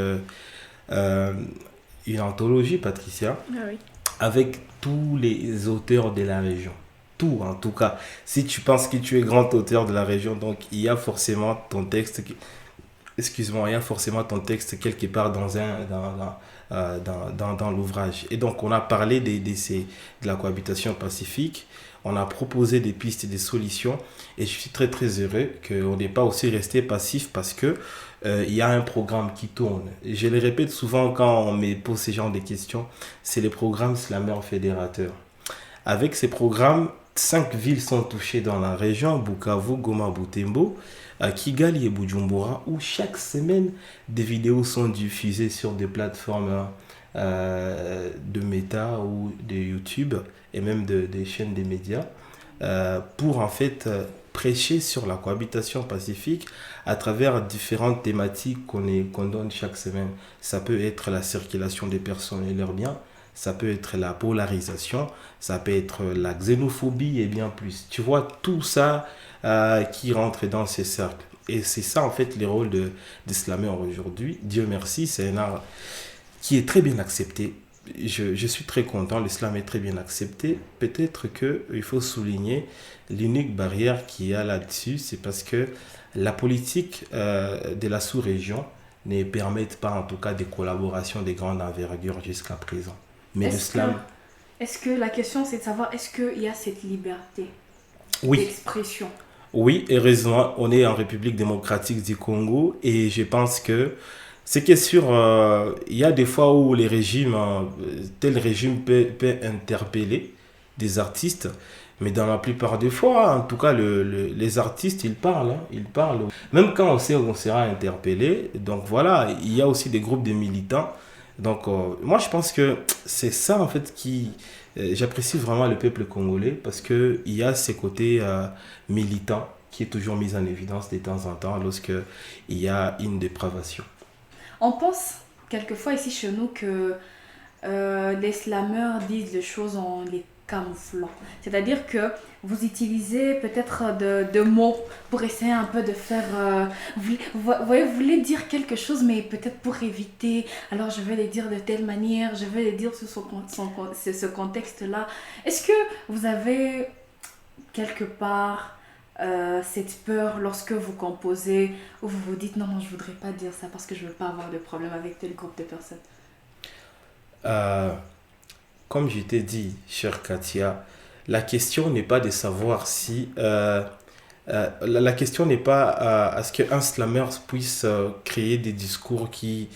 B: une anthologie, Patricia,
C: Oui.
B: avec tous les auteurs de la région. Tout, en tout cas. Si tu penses que tu es grand auteur de la région, donc il y a forcément ton texte, il y a forcément ton texte quelque part dans l'ouvrage. Et donc, on a parlé de la cohabitation pacifique. On a proposé des pistes et des solutions. Et je suis très, très heureux qu'on n'ait pas aussi resté passif parce que il y a un programme qui tourne. Et je le répète souvent quand on me pose ce genre de questions, c'est le programme Slammer Fédérateur. Avec ces programmes, 5 villes sont touchées dans la région, Bukavu, Goma, Butembo, Kigali et Bujumbura, où chaque semaine, des vidéos sont diffusées sur des plateformes de Meta ou de YouTube et même des chaînes des médias pour en fait prêcher sur la cohabitation pacifique à travers différentes thématiques qu'on donne chaque semaine. Ça peut être la circulation des personnes et leurs biens, ça peut être la polarisation, ça peut être la xénophobie et bien plus. Tu vois tout ça qui rentre dans ces cercles. Et c'est ça, en fait, les rôles des slameurs aujourd'hui. Dieu merci, c'est un art qui est très bien accepté. Je suis très content, l'islam est très bien accepté. Peut-être qu'il faut souligner l'unique barrière qu'il y a là-dessus, c'est parce que la politique de la sous-région ne permet pas, en tout cas, des collaborations de grande envergure jusqu'à présent. Mais
A: Est-ce que,
B: l'islam,
A: est-ce que la question c'est de savoir est-ce qu'il y a cette liberté
B: oui,
A: d'expression?
B: oui, heureusement, on est en République démocratique du Congo et je pense que ce qui est sûr, il y a des fois où les régimes, tel régime peut interpeller des artistes, mais dans la plupart des fois, en tout cas, les artistes, ils parlent, hein, ils parlent. Même quand on sait qu'on sera interpellé, donc voilà, il y a aussi des groupes de militants. Donc, moi, je pense que c'est ça, en fait, qui... j'apprécie vraiment le peuple congolais parce qu'il y a ces côtés militants qui est toujours mis en évidence de temps en temps lorsque il y a une dépravation.
A: On pense quelquefois ici chez nous que les slameurs disent les choses en les camouflant. C'est-à-dire que vous utilisez peut-être de mots pour essayer un peu de faire... vous voulez dire quelque chose, mais peut-être pour éviter. Alors je vais les dire de telle manière, je vais les dire sous ce contexte-là. Est-ce que vous avez quelque part cette peur lorsque vous composez où vous vous dites non, je voudrais pas dire ça parce que je veux pas avoir de problème avec tel groupe de personnes?
B: Euh, Comme je t'ai dit, chère Katia, la question n'est pas de savoir si... la question n'est pas à ce qu'un slammer puisse créer des discours qui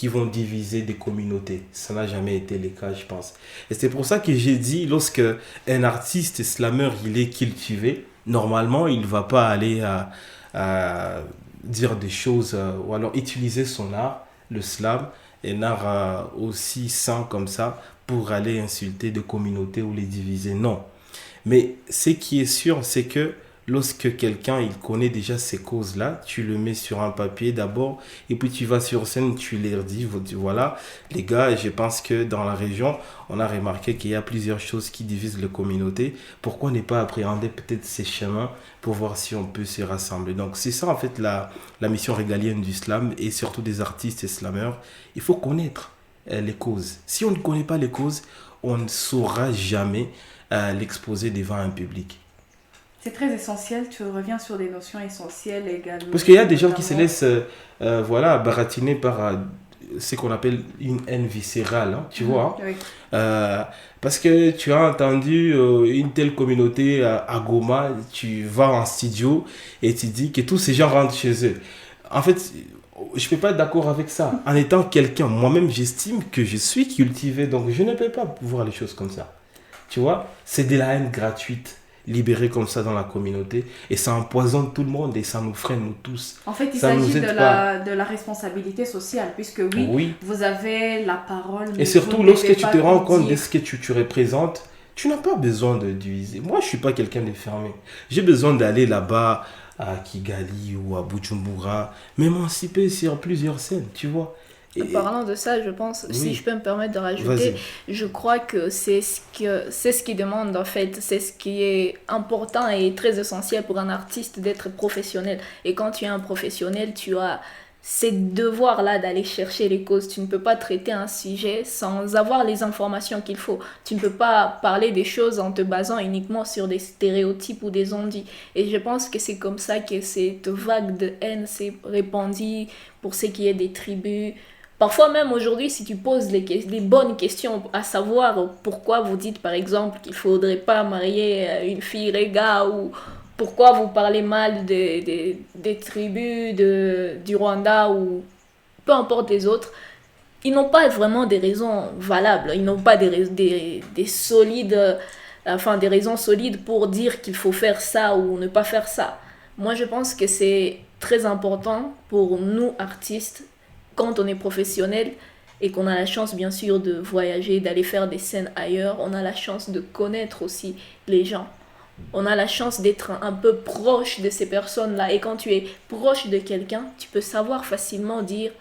B: vont diviser des communautés. Ça n'a jamais été le cas, je pense. Et c'est pour ça que j'ai dit, lorsque un artiste slammer, il est cultivé, normalement, il ne va pas aller à dire des choses ou alors utiliser son art, le slam, un art aussi sain comme ça, pour aller insulter des communautés ou les diviser. Non. Mais ce qui est sûr, c'est que lorsque quelqu'un il connaît déjà ces causes-là, tu le mets sur un papier d'abord et puis tu vas sur scène, tu leur dis, voilà, les gars, je pense que dans la région, on a remarqué qu'il y a plusieurs choses qui divisent les communautés. Pourquoi ne pas appréhender peut-être ces chemins pour voir si on peut se rassembler? Donc c'est ça en fait la mission régalienne du slam et surtout des artistes et slameurs. Il faut connaître les causes. Si on ne connaît pas les causes, on ne saura jamais l'exposer devant un public.
A: C'est très essentiel, tu reviens sur des notions essentielles également.
B: Parce qu'il y a des gens qui se
A: notamment.
B: laissent voilà, baratiner par ce qu'on appelle une haine viscérale, hein, tu vois. Hein.
A: Oui.
B: Parce que tu as entendu une telle communauté à Goma, tu vas en studio et tu dis que tous ces gens rentrent chez eux. En fait, je ne peux pas être d'accord avec ça. En étant quelqu'un, moi-même, j'estime que je suis cultivé, donc je ne peux pas voir les choses comme ça. Tu vois, c'est de la haine gratuite, libérée comme ça dans la communauté, et ça empoisonne tout le monde et ça nous freine, nous tous.
A: En fait, il
B: Ça nous
A: s'agit
B: aide pas.
A: de la responsabilité sociale, puisque oui,
B: Oui.
A: vous avez la parole, mais
B: Et surtout,
A: vous ne
B: lorsque
A: devez
B: tu
A: pas
B: te rends
A: tout
B: compte de
A: dire.
B: ce que tu représentes, tu n'as pas besoin de diviser. Moi, je ne suis pas quelqu'un de fermé. J'ai besoin d'aller là-bas à Kigali ou à Bujumbura, m'émanciper sur plusieurs scènes, tu vois. Et,
C: Parlant de ça, je pense, si
B: oui,
C: je peux me permettre de rajouter,
B: vas-y.
C: je crois que c'est ce qui demande en fait, c'est ce qui est important et très essentiel pour un artiste d'être professionnel. Et quand tu es un professionnel, tu as ces devoirs-là d'aller chercher les causes. Tu ne peux pas traiter un sujet sans avoir les informations qu'il faut. Tu ne peux pas parler des choses en te basant uniquement sur des stéréotypes ou des on-dit. Et je pense que c'est comme ça que cette vague de haine s'est répandue pour ce qui est des tribus. Parfois même aujourd'hui, si tu poses les bonnes questions, à savoir pourquoi vous dites par exemple qu'il ne faudrait pas marier une fille Rega ou pourquoi vous parlez mal des tribus du Rwanda ou peu importe les autres, ils n'ont pas vraiment des raisons valables, ils n'ont pas des solides, enfin des raisons solides pour dire qu'il faut faire ça ou ne pas faire ça. Moi je pense que c'est très important pour nous artistes quand on est professionnel et qu'on a la chance bien sûr de voyager, d'aller faire des scènes ailleurs, on a la chance de connaître aussi les gens. On a la chance d'être un peu proche de ces personnes-là. Et quand tu es proche de quelqu'un, tu peux savoir facilement dire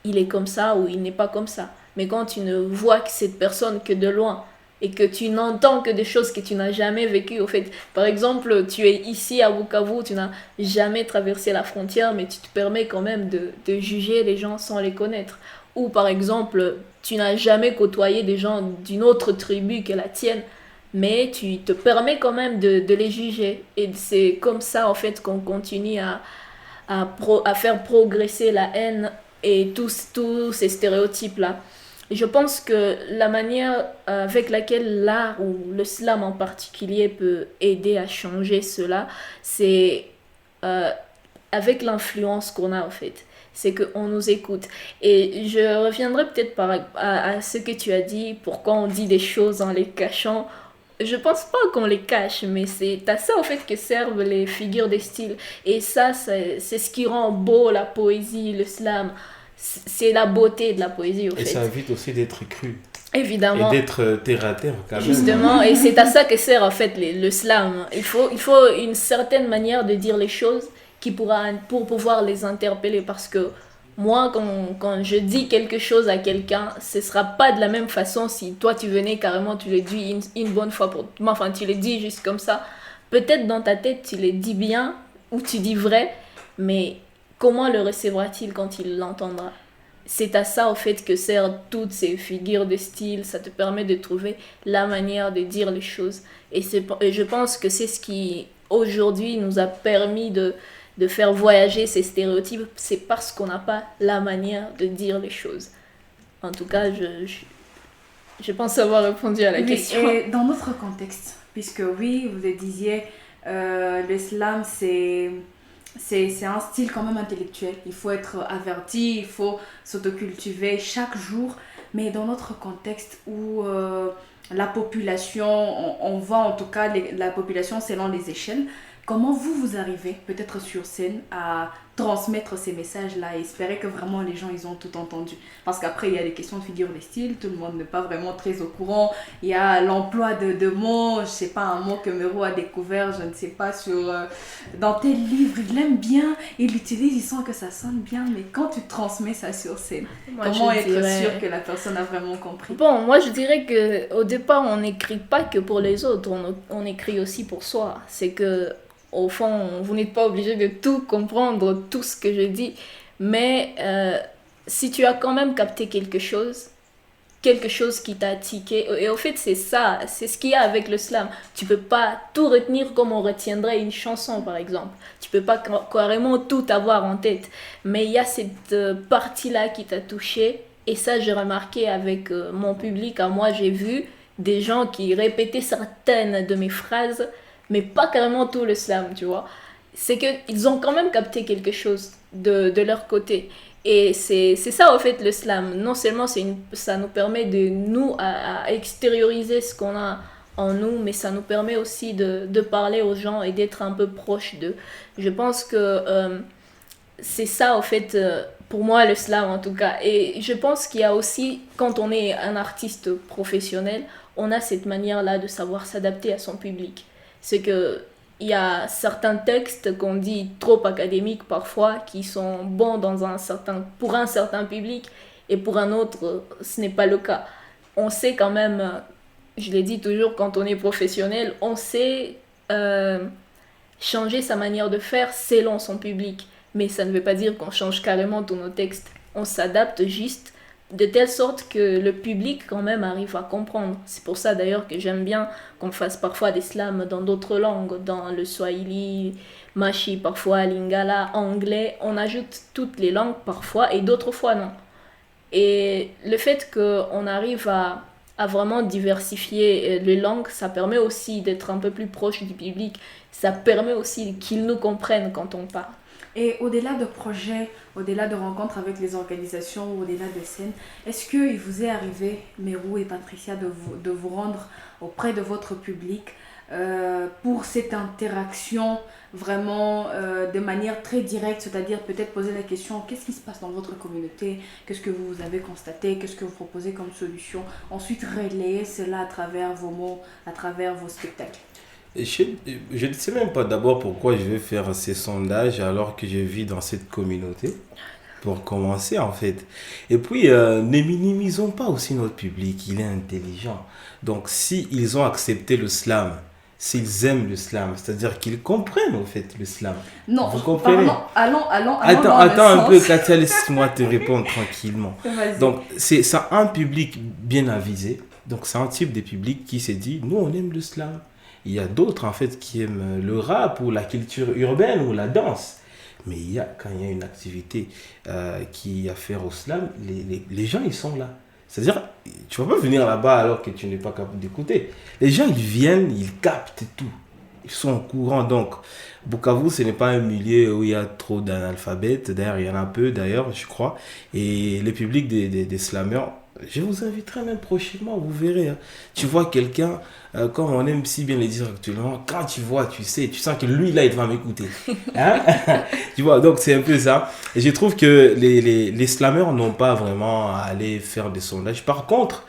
C: il est comme ça ou il n'est pas comme ça. Mais quand tu ne vois que cette personne que de loin et que tu n'entends que des choses que tu n'as jamais vécues. Au fait, par exemple, tu es ici à Bukavu, tu n'as jamais traversé la frontière, mais tu te permets quand même de juger les gens sans les connaître. Ou par exemple, tu n'as jamais côtoyé des gens d'une autre tribu que la tienne, mais tu te permets quand même de les juger. Et c'est comme ça, en fait, qu'on continue à faire progresser la haine et tous ces stéréotypes-là. Et je pense que la manière avec laquelle l'art ou le slam en particulier peut aider à changer cela, c'est euh, avec l'influence qu'on a en fait. C'est qu'on nous écoute. Et je reviendrai peut-être à ce que tu as dit, pourquoi on dit des choses en les cachant. Je pense pas qu'on les cache, mais c'est à ça en fait que servent les figures de style. Et ça, c'est ce qui rend beau la poésie, le slam. C'est la beauté de la poésie au fait.
B: Et ça évite aussi d'être cru.
C: Évidemment.
B: Et d'être terre à terre quand même.
C: Justement, et c'est à ça que sert en fait le slam. Il faut une certaine manière de dire les choses pour pouvoir les interpeller. Parce que moi, quand je dis quelque chose à quelqu'un, ce sera pas de la même façon si toi tu venais carrément, tu le dis une bonne fois pour... Enfin, tu le dis juste comme ça. Peut-être dans ta tête, tu le dis bien ou tu dis vrai, mais comment le recevra-t-il quand il l'entendra? C'est à ça, au fait, que servent toutes ces figures de style. Ça te permet de trouver la manière de dire les choses. Et je pense que c'est ce qui, aujourd'hui, nous a permis de faire voyager ces stéréotypes. C'est parce qu'on n'a pas la manière de dire les choses. En tout cas, je pense avoir répondu à la question.
A: Et dans notre contexte, puisque oui, vous le disiez, l'islam, c'est un style quand même intellectuel. Il faut être averti, il faut s'autocultiver chaque jour. Mais dans notre contexte où la population, on voit en tout cas la population selon les échelles, comment vous arrivez, peut-être sur scène, à transmettre ces messages-là et espérer que vraiment les gens ils ont tout entendu? Parce qu'après, il y a des questions de figure de style, tout le monde n'est pas vraiment très au courant. Il y a l'emploi de mots, je sais pas, un mot que Mero a découvert, je ne sais pas, dans tel livre, il l'aime bien, il l'utilise, il sent que ça sonne bien, mais quand tu transmets ça sur scène, comment être sûr que la personne a vraiment compris?
C: Bon, moi je dirais qu'au départ, on n'écrit pas que pour les autres, on écrit aussi pour soi. C'est que au fond, vous n'êtes pas obligé de tout comprendre, tout ce que je dis, mais si tu as quand même capté quelque chose qui t'a tiqué, et au fait c'est ça, c'est ce qu'il y a avec le slam. Tu peux pas tout retenir comme on retiendrait une chanson par exemple. Tu peux pas carrément tout avoir en tête, mais il y a cette partie-là qui t'a touché, et ça j'ai remarqué avec mon public. À moi, j'ai vu des gens qui répétaient certaines de mes phrases, mais pas carrément tout le slam, tu vois. C'est qu'ils ont quand même capté quelque chose de leur côté. Et c'est ça, au fait, le slam. Non seulement ça nous permet de nous à extérioriser ce qu'on a en nous, mais ça nous permet aussi de parler aux gens et d'être un peu proche d'eux. Je pense que c'est ça, au fait, pour moi, le slam, en tout cas. Et je pense qu'il y a aussi, quand on est un artiste professionnel, on a cette manière-là de savoir s'adapter à son public. C'est que il y a certains textes qu'on dit trop académiques parfois qui sont bons pour un certain public, et pour un autre ce n'est pas le cas. On sait quand même, je l'ai dit toujours, quand on est professionnel, on sait changer sa manière de faire selon son public, mais ça ne veut pas dire qu'on change carrément tous nos textes. On s'adapte juste de telle sorte que le public quand même arrive à comprendre. C'est pour ça d'ailleurs que j'aime bien qu'on fasse parfois des slams dans d'autres langues, dans le swahili, machi, parfois lingala, anglais. On ajoute toutes les langues parfois et d'autres fois non. Et le fait qu'on arrive à vraiment diversifier les langues, ça permet aussi d'être un peu plus proche du public. Ça permet aussi qu'ils nous comprennent quand on parle.
A: Et au-delà de projets, au-delà de rencontres avec les organisations, au-delà de scènes, est-ce qu'il vous est arrivé, Mero et Patricia, de vous rendre auprès de votre public pour cette interaction vraiment de manière très directe, c'est-à-dire peut-être poser la question: qu'est-ce qui se passe dans votre communauté, qu'est-ce que vous avez constaté, qu'est-ce que vous proposez comme solution, ensuite relayer cela à travers vos mots, à travers vos spectacles?
B: Et je ne sais même pas d'abord pourquoi je vais faire ces sondages alors que je vis dans cette communauté. pour commencer en fait. Et puis, ne minimisons pas aussi notre public, il est intelligent. Donc, si ils ont accepté le slam, s'ils aiment le slam, c'est-à-dire qu'ils comprennent en fait le slam.
A: Non,
B: Vous comprenez?
A: allons
B: Attends,
A: dans le
B: attends un peu,
A: sens.
B: Katia, laisse-moi te répondre tranquillement.
A: Vas-y.
B: Donc, c'est ça un public bien avisé. Donc, c'est un type de public qui s'est dit, nous, on aime le slam. Il y a d'autres, en fait, qui aiment le rap ou la culture urbaine ou la danse. Mais quand il y a une activité qui a affaire au slam, les gens, ils sont là. C'est-à-dire, tu ne vas pas venir là-bas alors que tu n'es pas capable d'écouter. Les gens, ils viennent, ils captent tout. Ils sont au courant. Donc, Bukavu, ce n'est pas un milieu où il y a trop d'analphabètes. D'ailleurs, il y en a peu, d'ailleurs, je crois. Et le public des slammers, je vous inviterai même prochainement, vous verrez. Hein. Tu vois quelqu'un, comme on aime si bien le dire actuellement, quand tu vois, tu sais, tu sens que lui, là, il va m'écouter. Hein? Tu vois, donc c'est un peu ça. Et je trouve que les slammers n'ont pas vraiment à aller faire des sondages. Par contre,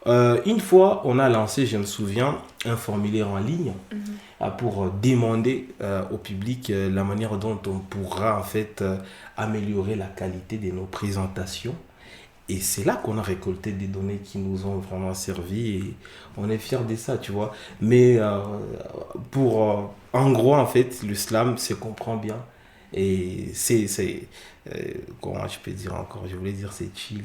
B: une fois, on a lancé, je me souviens, un formulaire en ligne pour demander au public la manière dont on pourra en fait améliorer la qualité de nos présentations. Et c'est là qu'on a récolté des données qui nous ont vraiment servi et on est fiers de ça, tu vois. Mais en gros, en fait, le slam se comprend bien. Et comment je peux dire encore, je voulais dire c'est chill.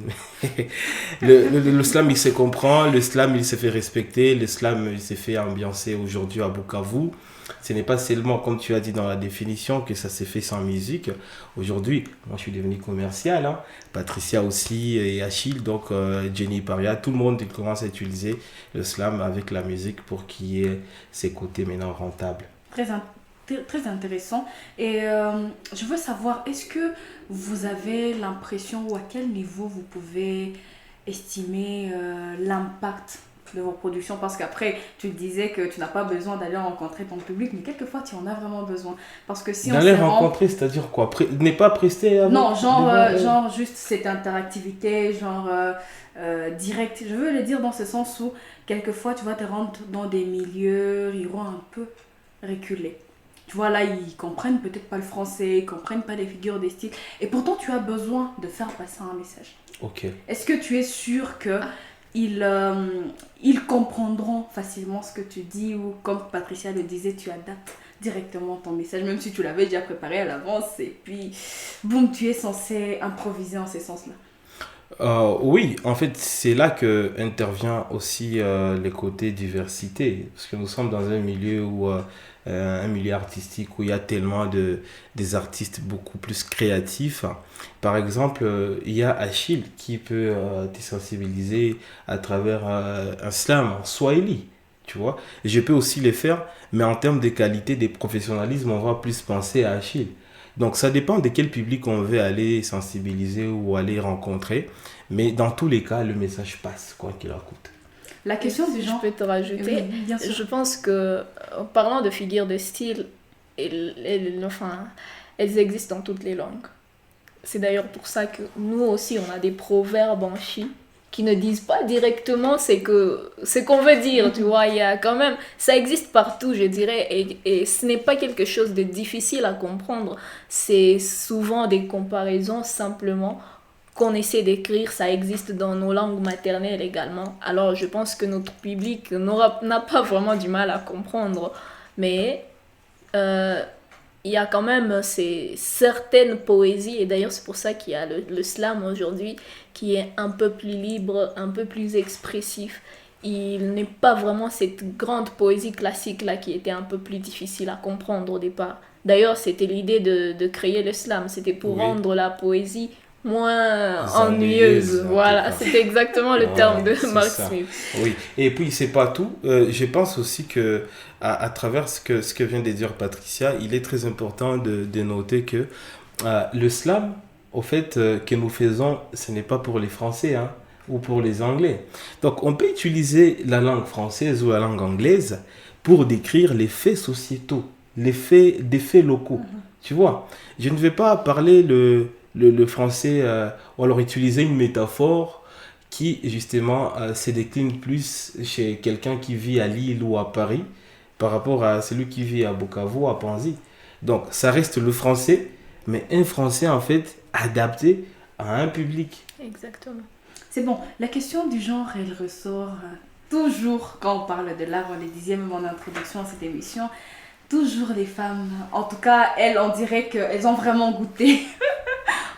B: Mais le slam, il se comprend, le slam, il se fait respecter, le slam, il se fait ambiancer aujourd'hui à Bukavu. Ce n'est pas seulement, comme tu as dit dans la définition, que ça s'est fait sans musique. Aujourd'hui, moi je suis devenu commercial, hein. Patricia aussi et Achille, donc Jenny Paria, tout le monde il commence à utiliser le slam avec la musique pour qu'il y ait ses côtés maintenant rentables.
A: Très intéressant. Et je veux savoir, est-ce que vous avez l'impression ou à quel niveau vous pouvez estimer l'impact de vos productions? Parce qu'après, tu disais que tu n'as pas besoin d'aller rencontrer ton public, mais quelquefois, tu en as vraiment besoin. Parce que si on
B: D'aller
A: se rend...
B: rencontrer, c'est-à-dire quoi? N'est pas prester avec
A: Non,
B: devant,
A: genre juste cette interactivité, genre direct. Je veux le dire dans ce sens où, quelquefois, tu vas te rendre dans des milieux ruraux un peu reculés. Tu vois, là, ils comprennent peut-être pas le français, ils comprennent pas les figures des styles. Et pourtant, tu as besoin de faire passer un message.
B: Ok.
A: Est-ce que tu es sûr que ils comprendront facilement ce que tu dis ou, comme Patricia le disait, tu adaptes directement ton message, même si tu l'avais déjà préparé à l'avance et puis, boum, tu es censé improviser en ce sens-là.
B: Oui, en fait, c'est là que intervient aussi le côté diversité, parce que nous sommes dans un milieu où un milieu artistique où il y a tellement des artistes beaucoup plus créatifs. Par exemple, il y a Achille qui peut te sensibiliser à travers un slam en Swahili, tu vois. Et je peux aussi les faire, mais en termes de qualité, de professionnalisme, on va plus penser à Achille. Donc ça dépend de quel public on veut aller sensibiliser ou aller rencontrer. Mais dans tous les cas, le message passe, quoi qu'il en coûte.
A: La question du
C: Si
A: genre...
C: je peux te rajouter,
A: Oui, bien sûr.
C: je pense que, en parlant de figures de style, elles existent dans toutes les langues. C'est d'ailleurs pour ça que nous aussi, on a des proverbes en chi qui ne disent pas directement ce qu'on veut dire, tu vois. Il y a quand même, ça existe partout, je dirais, et ce n'est pas quelque chose de difficile à comprendre. C'est souvent des comparaisons simplement qu'on essaie d'écrire, ça existe dans nos langues maternelles également. Alors je pense que notre public n'a pas vraiment du mal à comprendre, mais il y a quand même certaines poésies, et d'ailleurs c'est pour ça qu'il y a le slam aujourd'hui, qui est un peu plus libre, un peu plus expressif. Il n'est pas vraiment cette grande poésie classique là qui était un peu plus difficile à comprendre au départ. D'ailleurs c'était l'idée de créer le slam, c'était pour rendre la poésie moins ennuyeuse. Voilà, c'était exactement le terme de Mark Smith.
B: Oui, et puis c'est pas tout. Je pense aussi que à travers ce que vient de dire Patricia, il est très important de noter que le slam, au fait, que nous faisons, ce n'est pas pour les Français, hein, ou pour les Anglais. Donc on peut utiliser la langue française ou la langue anglaise pour décrire les faits sociétaux, des faits locaux. Tu vois, je ne vais pas parler le français, ou alors utiliser une métaphore qui justement se décline plus chez quelqu'un qui vit à Lille ou à Paris par rapport à celui qui vit à Bukavu, à Panzi. Donc ça reste le français, mais un français en fait adapté à un public.
C: Exactement.
A: C'est bon, la question du genre, elle ressort toujours quand on parle de l'art. On le disait même en introduction à cette émission. Toujours les femmes, en tout cas, elles, on dirait qu'elles ont vraiment goûté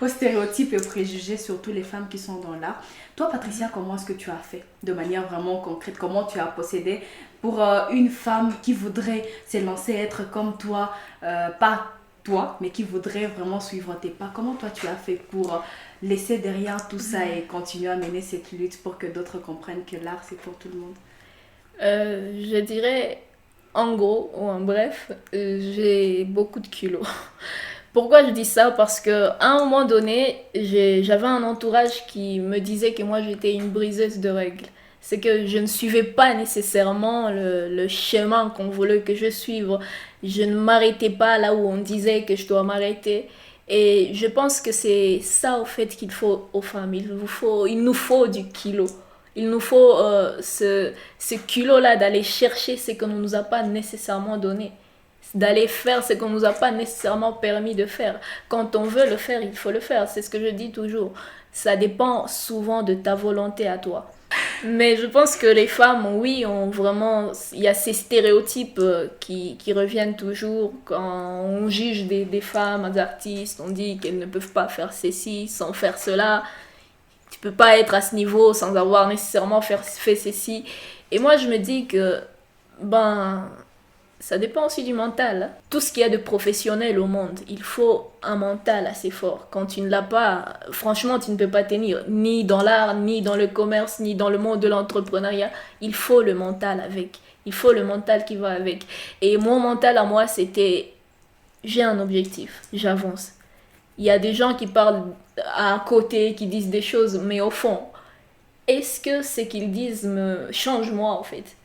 A: aux stéréotypes et aux préjugés, surtout les femmes qui sont dans l'art. Toi, Patricia, comment est-ce que tu as fait de manière vraiment concrète? Comment tu as procédé pour une femme qui voudrait s'élancer, être comme toi, pas toi, mais qui voudrait vraiment suivre tes pas? Comment toi, tu as fait pour laisser derrière tout ça et continuer à mener cette lutte pour que d'autres comprennent que l'art, c'est pour tout le monde?
C: Je dirais, en gros, ou en bref, j'ai beaucoup de kilos. Pourquoi je dis ça? Parce que à un moment donné, j'avais un entourage qui me disait que moi j'étais une briseuse de règles. C'est que je ne suivais pas nécessairement le chemin qu'on voulait que je suive. Je ne m'arrêtais pas là où on disait que je dois m'arrêter. Et je pense que c'est ça au fait qu'il faut aux femmes. Il nous faut du kilo. Il nous faut ce culot-là d'aller chercher ce qu'on ne nous a pas nécessairement donné. D'aller faire ce qu'on ne nous a pas nécessairement permis de faire. Quand on veut le faire, il faut le faire. C'est ce que je dis toujours. Ça dépend souvent de ta volonté à toi. Mais je pense que les femmes, oui, ont vraiment... Il y a ces stéréotypes qui reviennent toujours. Quand on juge des femmes, des artistes, on dit qu'elles ne peuvent pas faire ceci sans faire cela. Tu peux pas être à ce niveau sans avoir nécessairement fait ceci. Et moi, je me dis que... ça dépend aussi du mental. Tout ce qu'il y a de professionnel au monde, il faut un mental assez fort. Quand tu ne l'as pas, franchement, tu ne peux pas tenir. Ni dans l'art, ni dans le commerce, ni dans le monde de l'entrepreneuriat. Il faut le mental avec. Il faut le mental qui va avec. Et mon mental à moi, c'était, j'ai un objectif, j'avance. Il y a des gens qui parlent à côté, qui disent des choses, mais au fond, est-ce que ce qu'ils disent me change moi, en fait?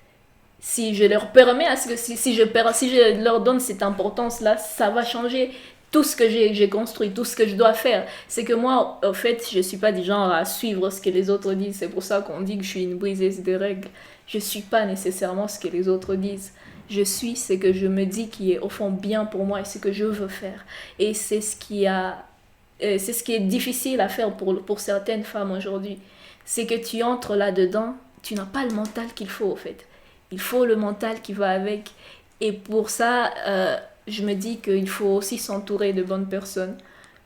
C: Si je leur permets, si je leur donne cette importance-là, ça va changer tout ce que j'ai construit, tout ce que je dois faire. C'est que moi, en fait, je ne suis pas du genre à suivre ce que les autres disent. C'est pour ça qu'on dit que je suis une briseuse de règles. Je ne suis pas nécessairement ce que les autres disent. Je suis ce que je me dis qui est au fond bien pour moi et ce que je veux faire. Et c'est ce qui est difficile à faire pour certaines femmes aujourd'hui. C'est que tu entres là-dedans, tu n'as pas le mental qu'il faut, en fait. Il faut le mental qui va avec. Et pour ça, je me dis qu'il faut aussi s'entourer de bonnes personnes.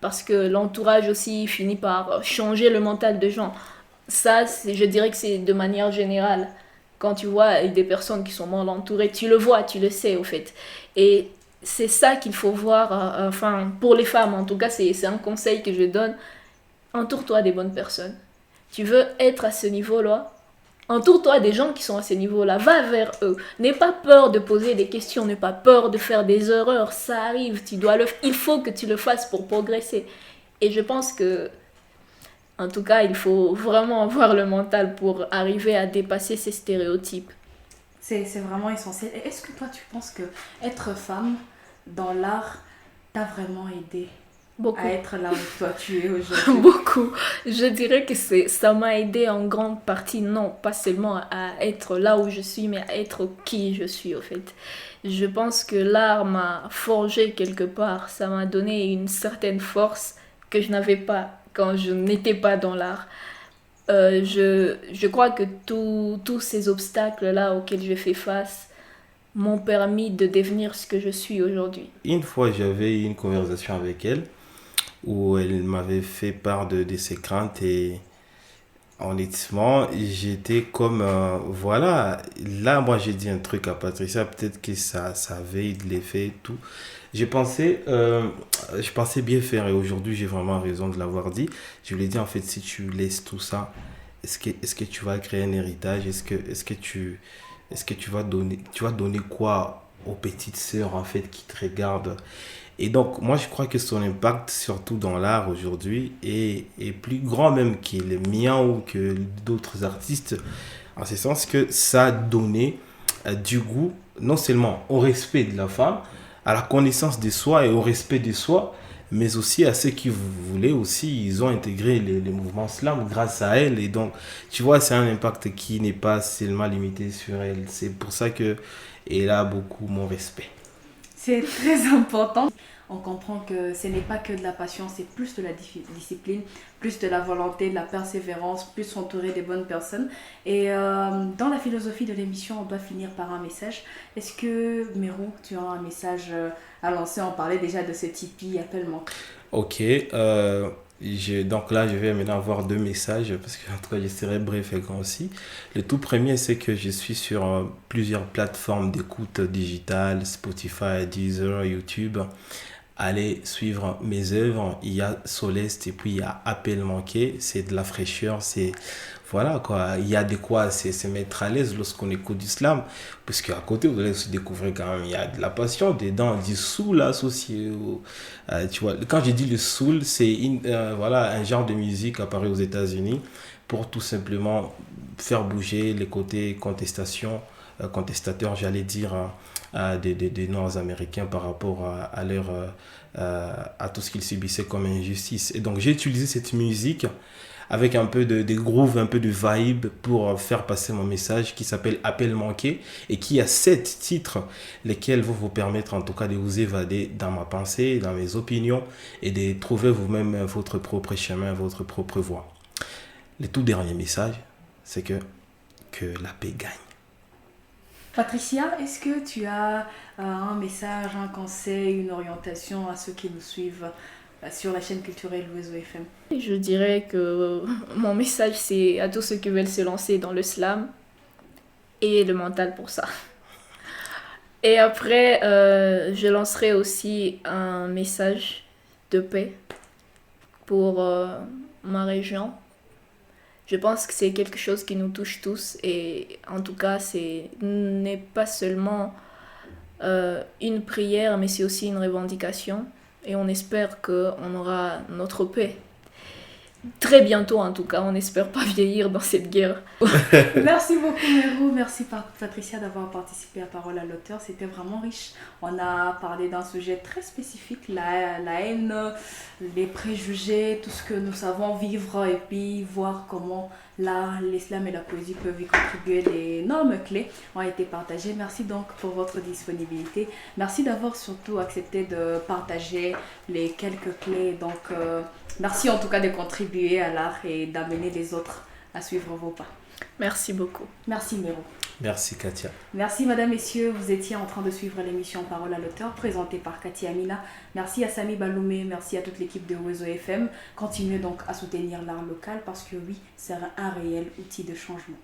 C: Parce que l'entourage aussi finit par changer le mental des gens. Ça, je dirais que c'est de manière générale. Quand tu vois des personnes qui sont mal entourées, tu le vois, tu le sais au fait. Et c'est ça qu'il faut voir, pour les femmes en tout cas, c'est un conseil que je donne. Entoure-toi des bonnes personnes. Tu veux être à ce niveau-là? Entoure-toi des gens qui sont à ce niveau-là, va vers eux. N'aie pas peur de poser des questions, n'aie pas peur de faire des erreurs, ça arrive, il faut que tu le fasses pour progresser. Et je pense que, en tout cas, il faut vraiment avoir le mental pour arriver à dépasser ces stéréotypes.
A: C'est vraiment essentiel. Et est-ce que toi, tu penses que être femme dans l'art t'a vraiment aidé
C: Beaucoup.
A: à être là où toi tu es aujourd'hui?
C: Beaucoup. Je dirais que ça m'a aidé en grande partie, non, pas seulement à être là où je suis, mais à être qui je suis, au fait. Je pense que l'art m'a forgé quelque part. Ça m'a donné une certaine force que je n'avais pas quand je n'étais pas dans l'art. Je crois que tous ces obstacles-là auxquels je fais face m'ont permis de devenir ce que je suis aujourd'hui.
B: Une fois, j'avais eu une conversation avec elle où elle m'avait fait part de ses craintes et honnêtement, j'étais comme, voilà, là, moi, j'ai dit un truc à Patricia, peut-être que ça avait eu de l'effet et tout. Je pensais bien faire et aujourd'hui, j'ai vraiment raison de l'avoir dit. Je lui ai dit, en fait, si tu laisses tout ça, est-ce que tu vas créer un héritage? Est-ce que tu vas donner quoi aux petites sœurs, en fait, qui te regardent? Et donc, moi, je crois que son impact, surtout dans l'art aujourd'hui, est plus grand même que le mien ou que d'autres artistes, en ce sens que ça a donné du goût, non seulement au respect de la femme, à la connaissance de soi et au respect de soi, mais aussi à ceux qui voulaient aussi, ils ont intégré les mouvements slam grâce à elle. Et donc, tu vois, c'est un impact qui n'est pas seulement limité sur elle. C'est pour ça qu'elle a beaucoup mon respect.
A: C'est très important. on comprend que ce n'est pas que de la passion, c'est plus de la discipline, plus de la volonté, de la persévérance, plus s'entourer des bonnes personnes. Et dans la philosophie de l'émission, on doit finir par un message. Est-ce que, Mero, tu as un message à lancer? On parlait déjà de ce Tipeee, appelle-moi.
B: Ok, donc là, je vais maintenant avoir deux messages parce que en tout cas, je serai bref et concis. Le tout premier, c'est que je suis sur plusieurs plateformes d'écoute digitale, Spotify, Deezer, YouTube. Allez suivre mes œuvres. Il y a Soleste et puis il y a Appel manqué. C'est de la fraîcheur, c'est voilà quoi. Il y a de quoi se mettre à l'aise lorsqu'on écoute du slam. Parce qu'à côté, vous allez aussi découvrir quand même, il y a de la passion dedans, du soul associé au, tu vois, quand je dis le soul, c'est voilà, un genre de musique apparu aux États-Unis pour tout simplement faire bouger les côtés contestateurs, j'allais dire, des Nord-Américains par rapport à leur à tout ce qu'ils subissaient comme injustice. Et donc j'ai utilisé cette musique avec un peu de groove, un peu de vibe pour faire passer mon message qui s'appelle Appel manqué et qui a 7 titres, lesquels vont vous permettre en tout cas de vous évader dans ma pensée, dans mes opinions et de trouver vous-même votre propre chemin, votre propre voie. Le tout dernier message, c'est que la paix gagne.
A: Patricia, est-ce que tu as un message, un conseil, une orientation à ceux qui nous suivent sur la chaîne culturelle Oizo FM?
C: Je dirais que mon message, c'est à tous ceux qui veulent se lancer dans le slam et le mental pour ça. Et après, je lancerai aussi un message de paix pour ma région. Je pense que c'est quelque chose qui nous touche tous et en tout cas, ce n'est pas seulement une prière, mais c'est aussi une revendication. Et on espère qu'on aura notre paix. Très bientôt en tout cas, on n'espère pas vieillir dans cette guerre.
A: Merci beaucoup Mero, merci Patricia d'avoir participé à Parole à l'auteur, c'était vraiment riche. On a parlé d'un sujet très spécifique, la haine, les préjugés, tout ce que nous savons vivre et puis voir comment l'art, l'islam et la poésie peuvent y contribuer. Les normes clés ont été partagées. Merci donc pour votre disponibilité. Merci d'avoir surtout accepté de partager les quelques clés. Donc merci en tout cas de contribuer à l'art et d'amener les autres à suivre vos pas.
C: Merci beaucoup.
A: Merci Mero.
B: Merci Katia.
A: Merci Madame, Messieurs, vous étiez en train de suivre l'émission Parole à l'auteur présentée par Katia Amina. Merci à Sami Baloumé, merci à toute l'équipe de Oizo FM. Continuez donc à soutenir l'art local parce que oui, c'est un réel outil de changement.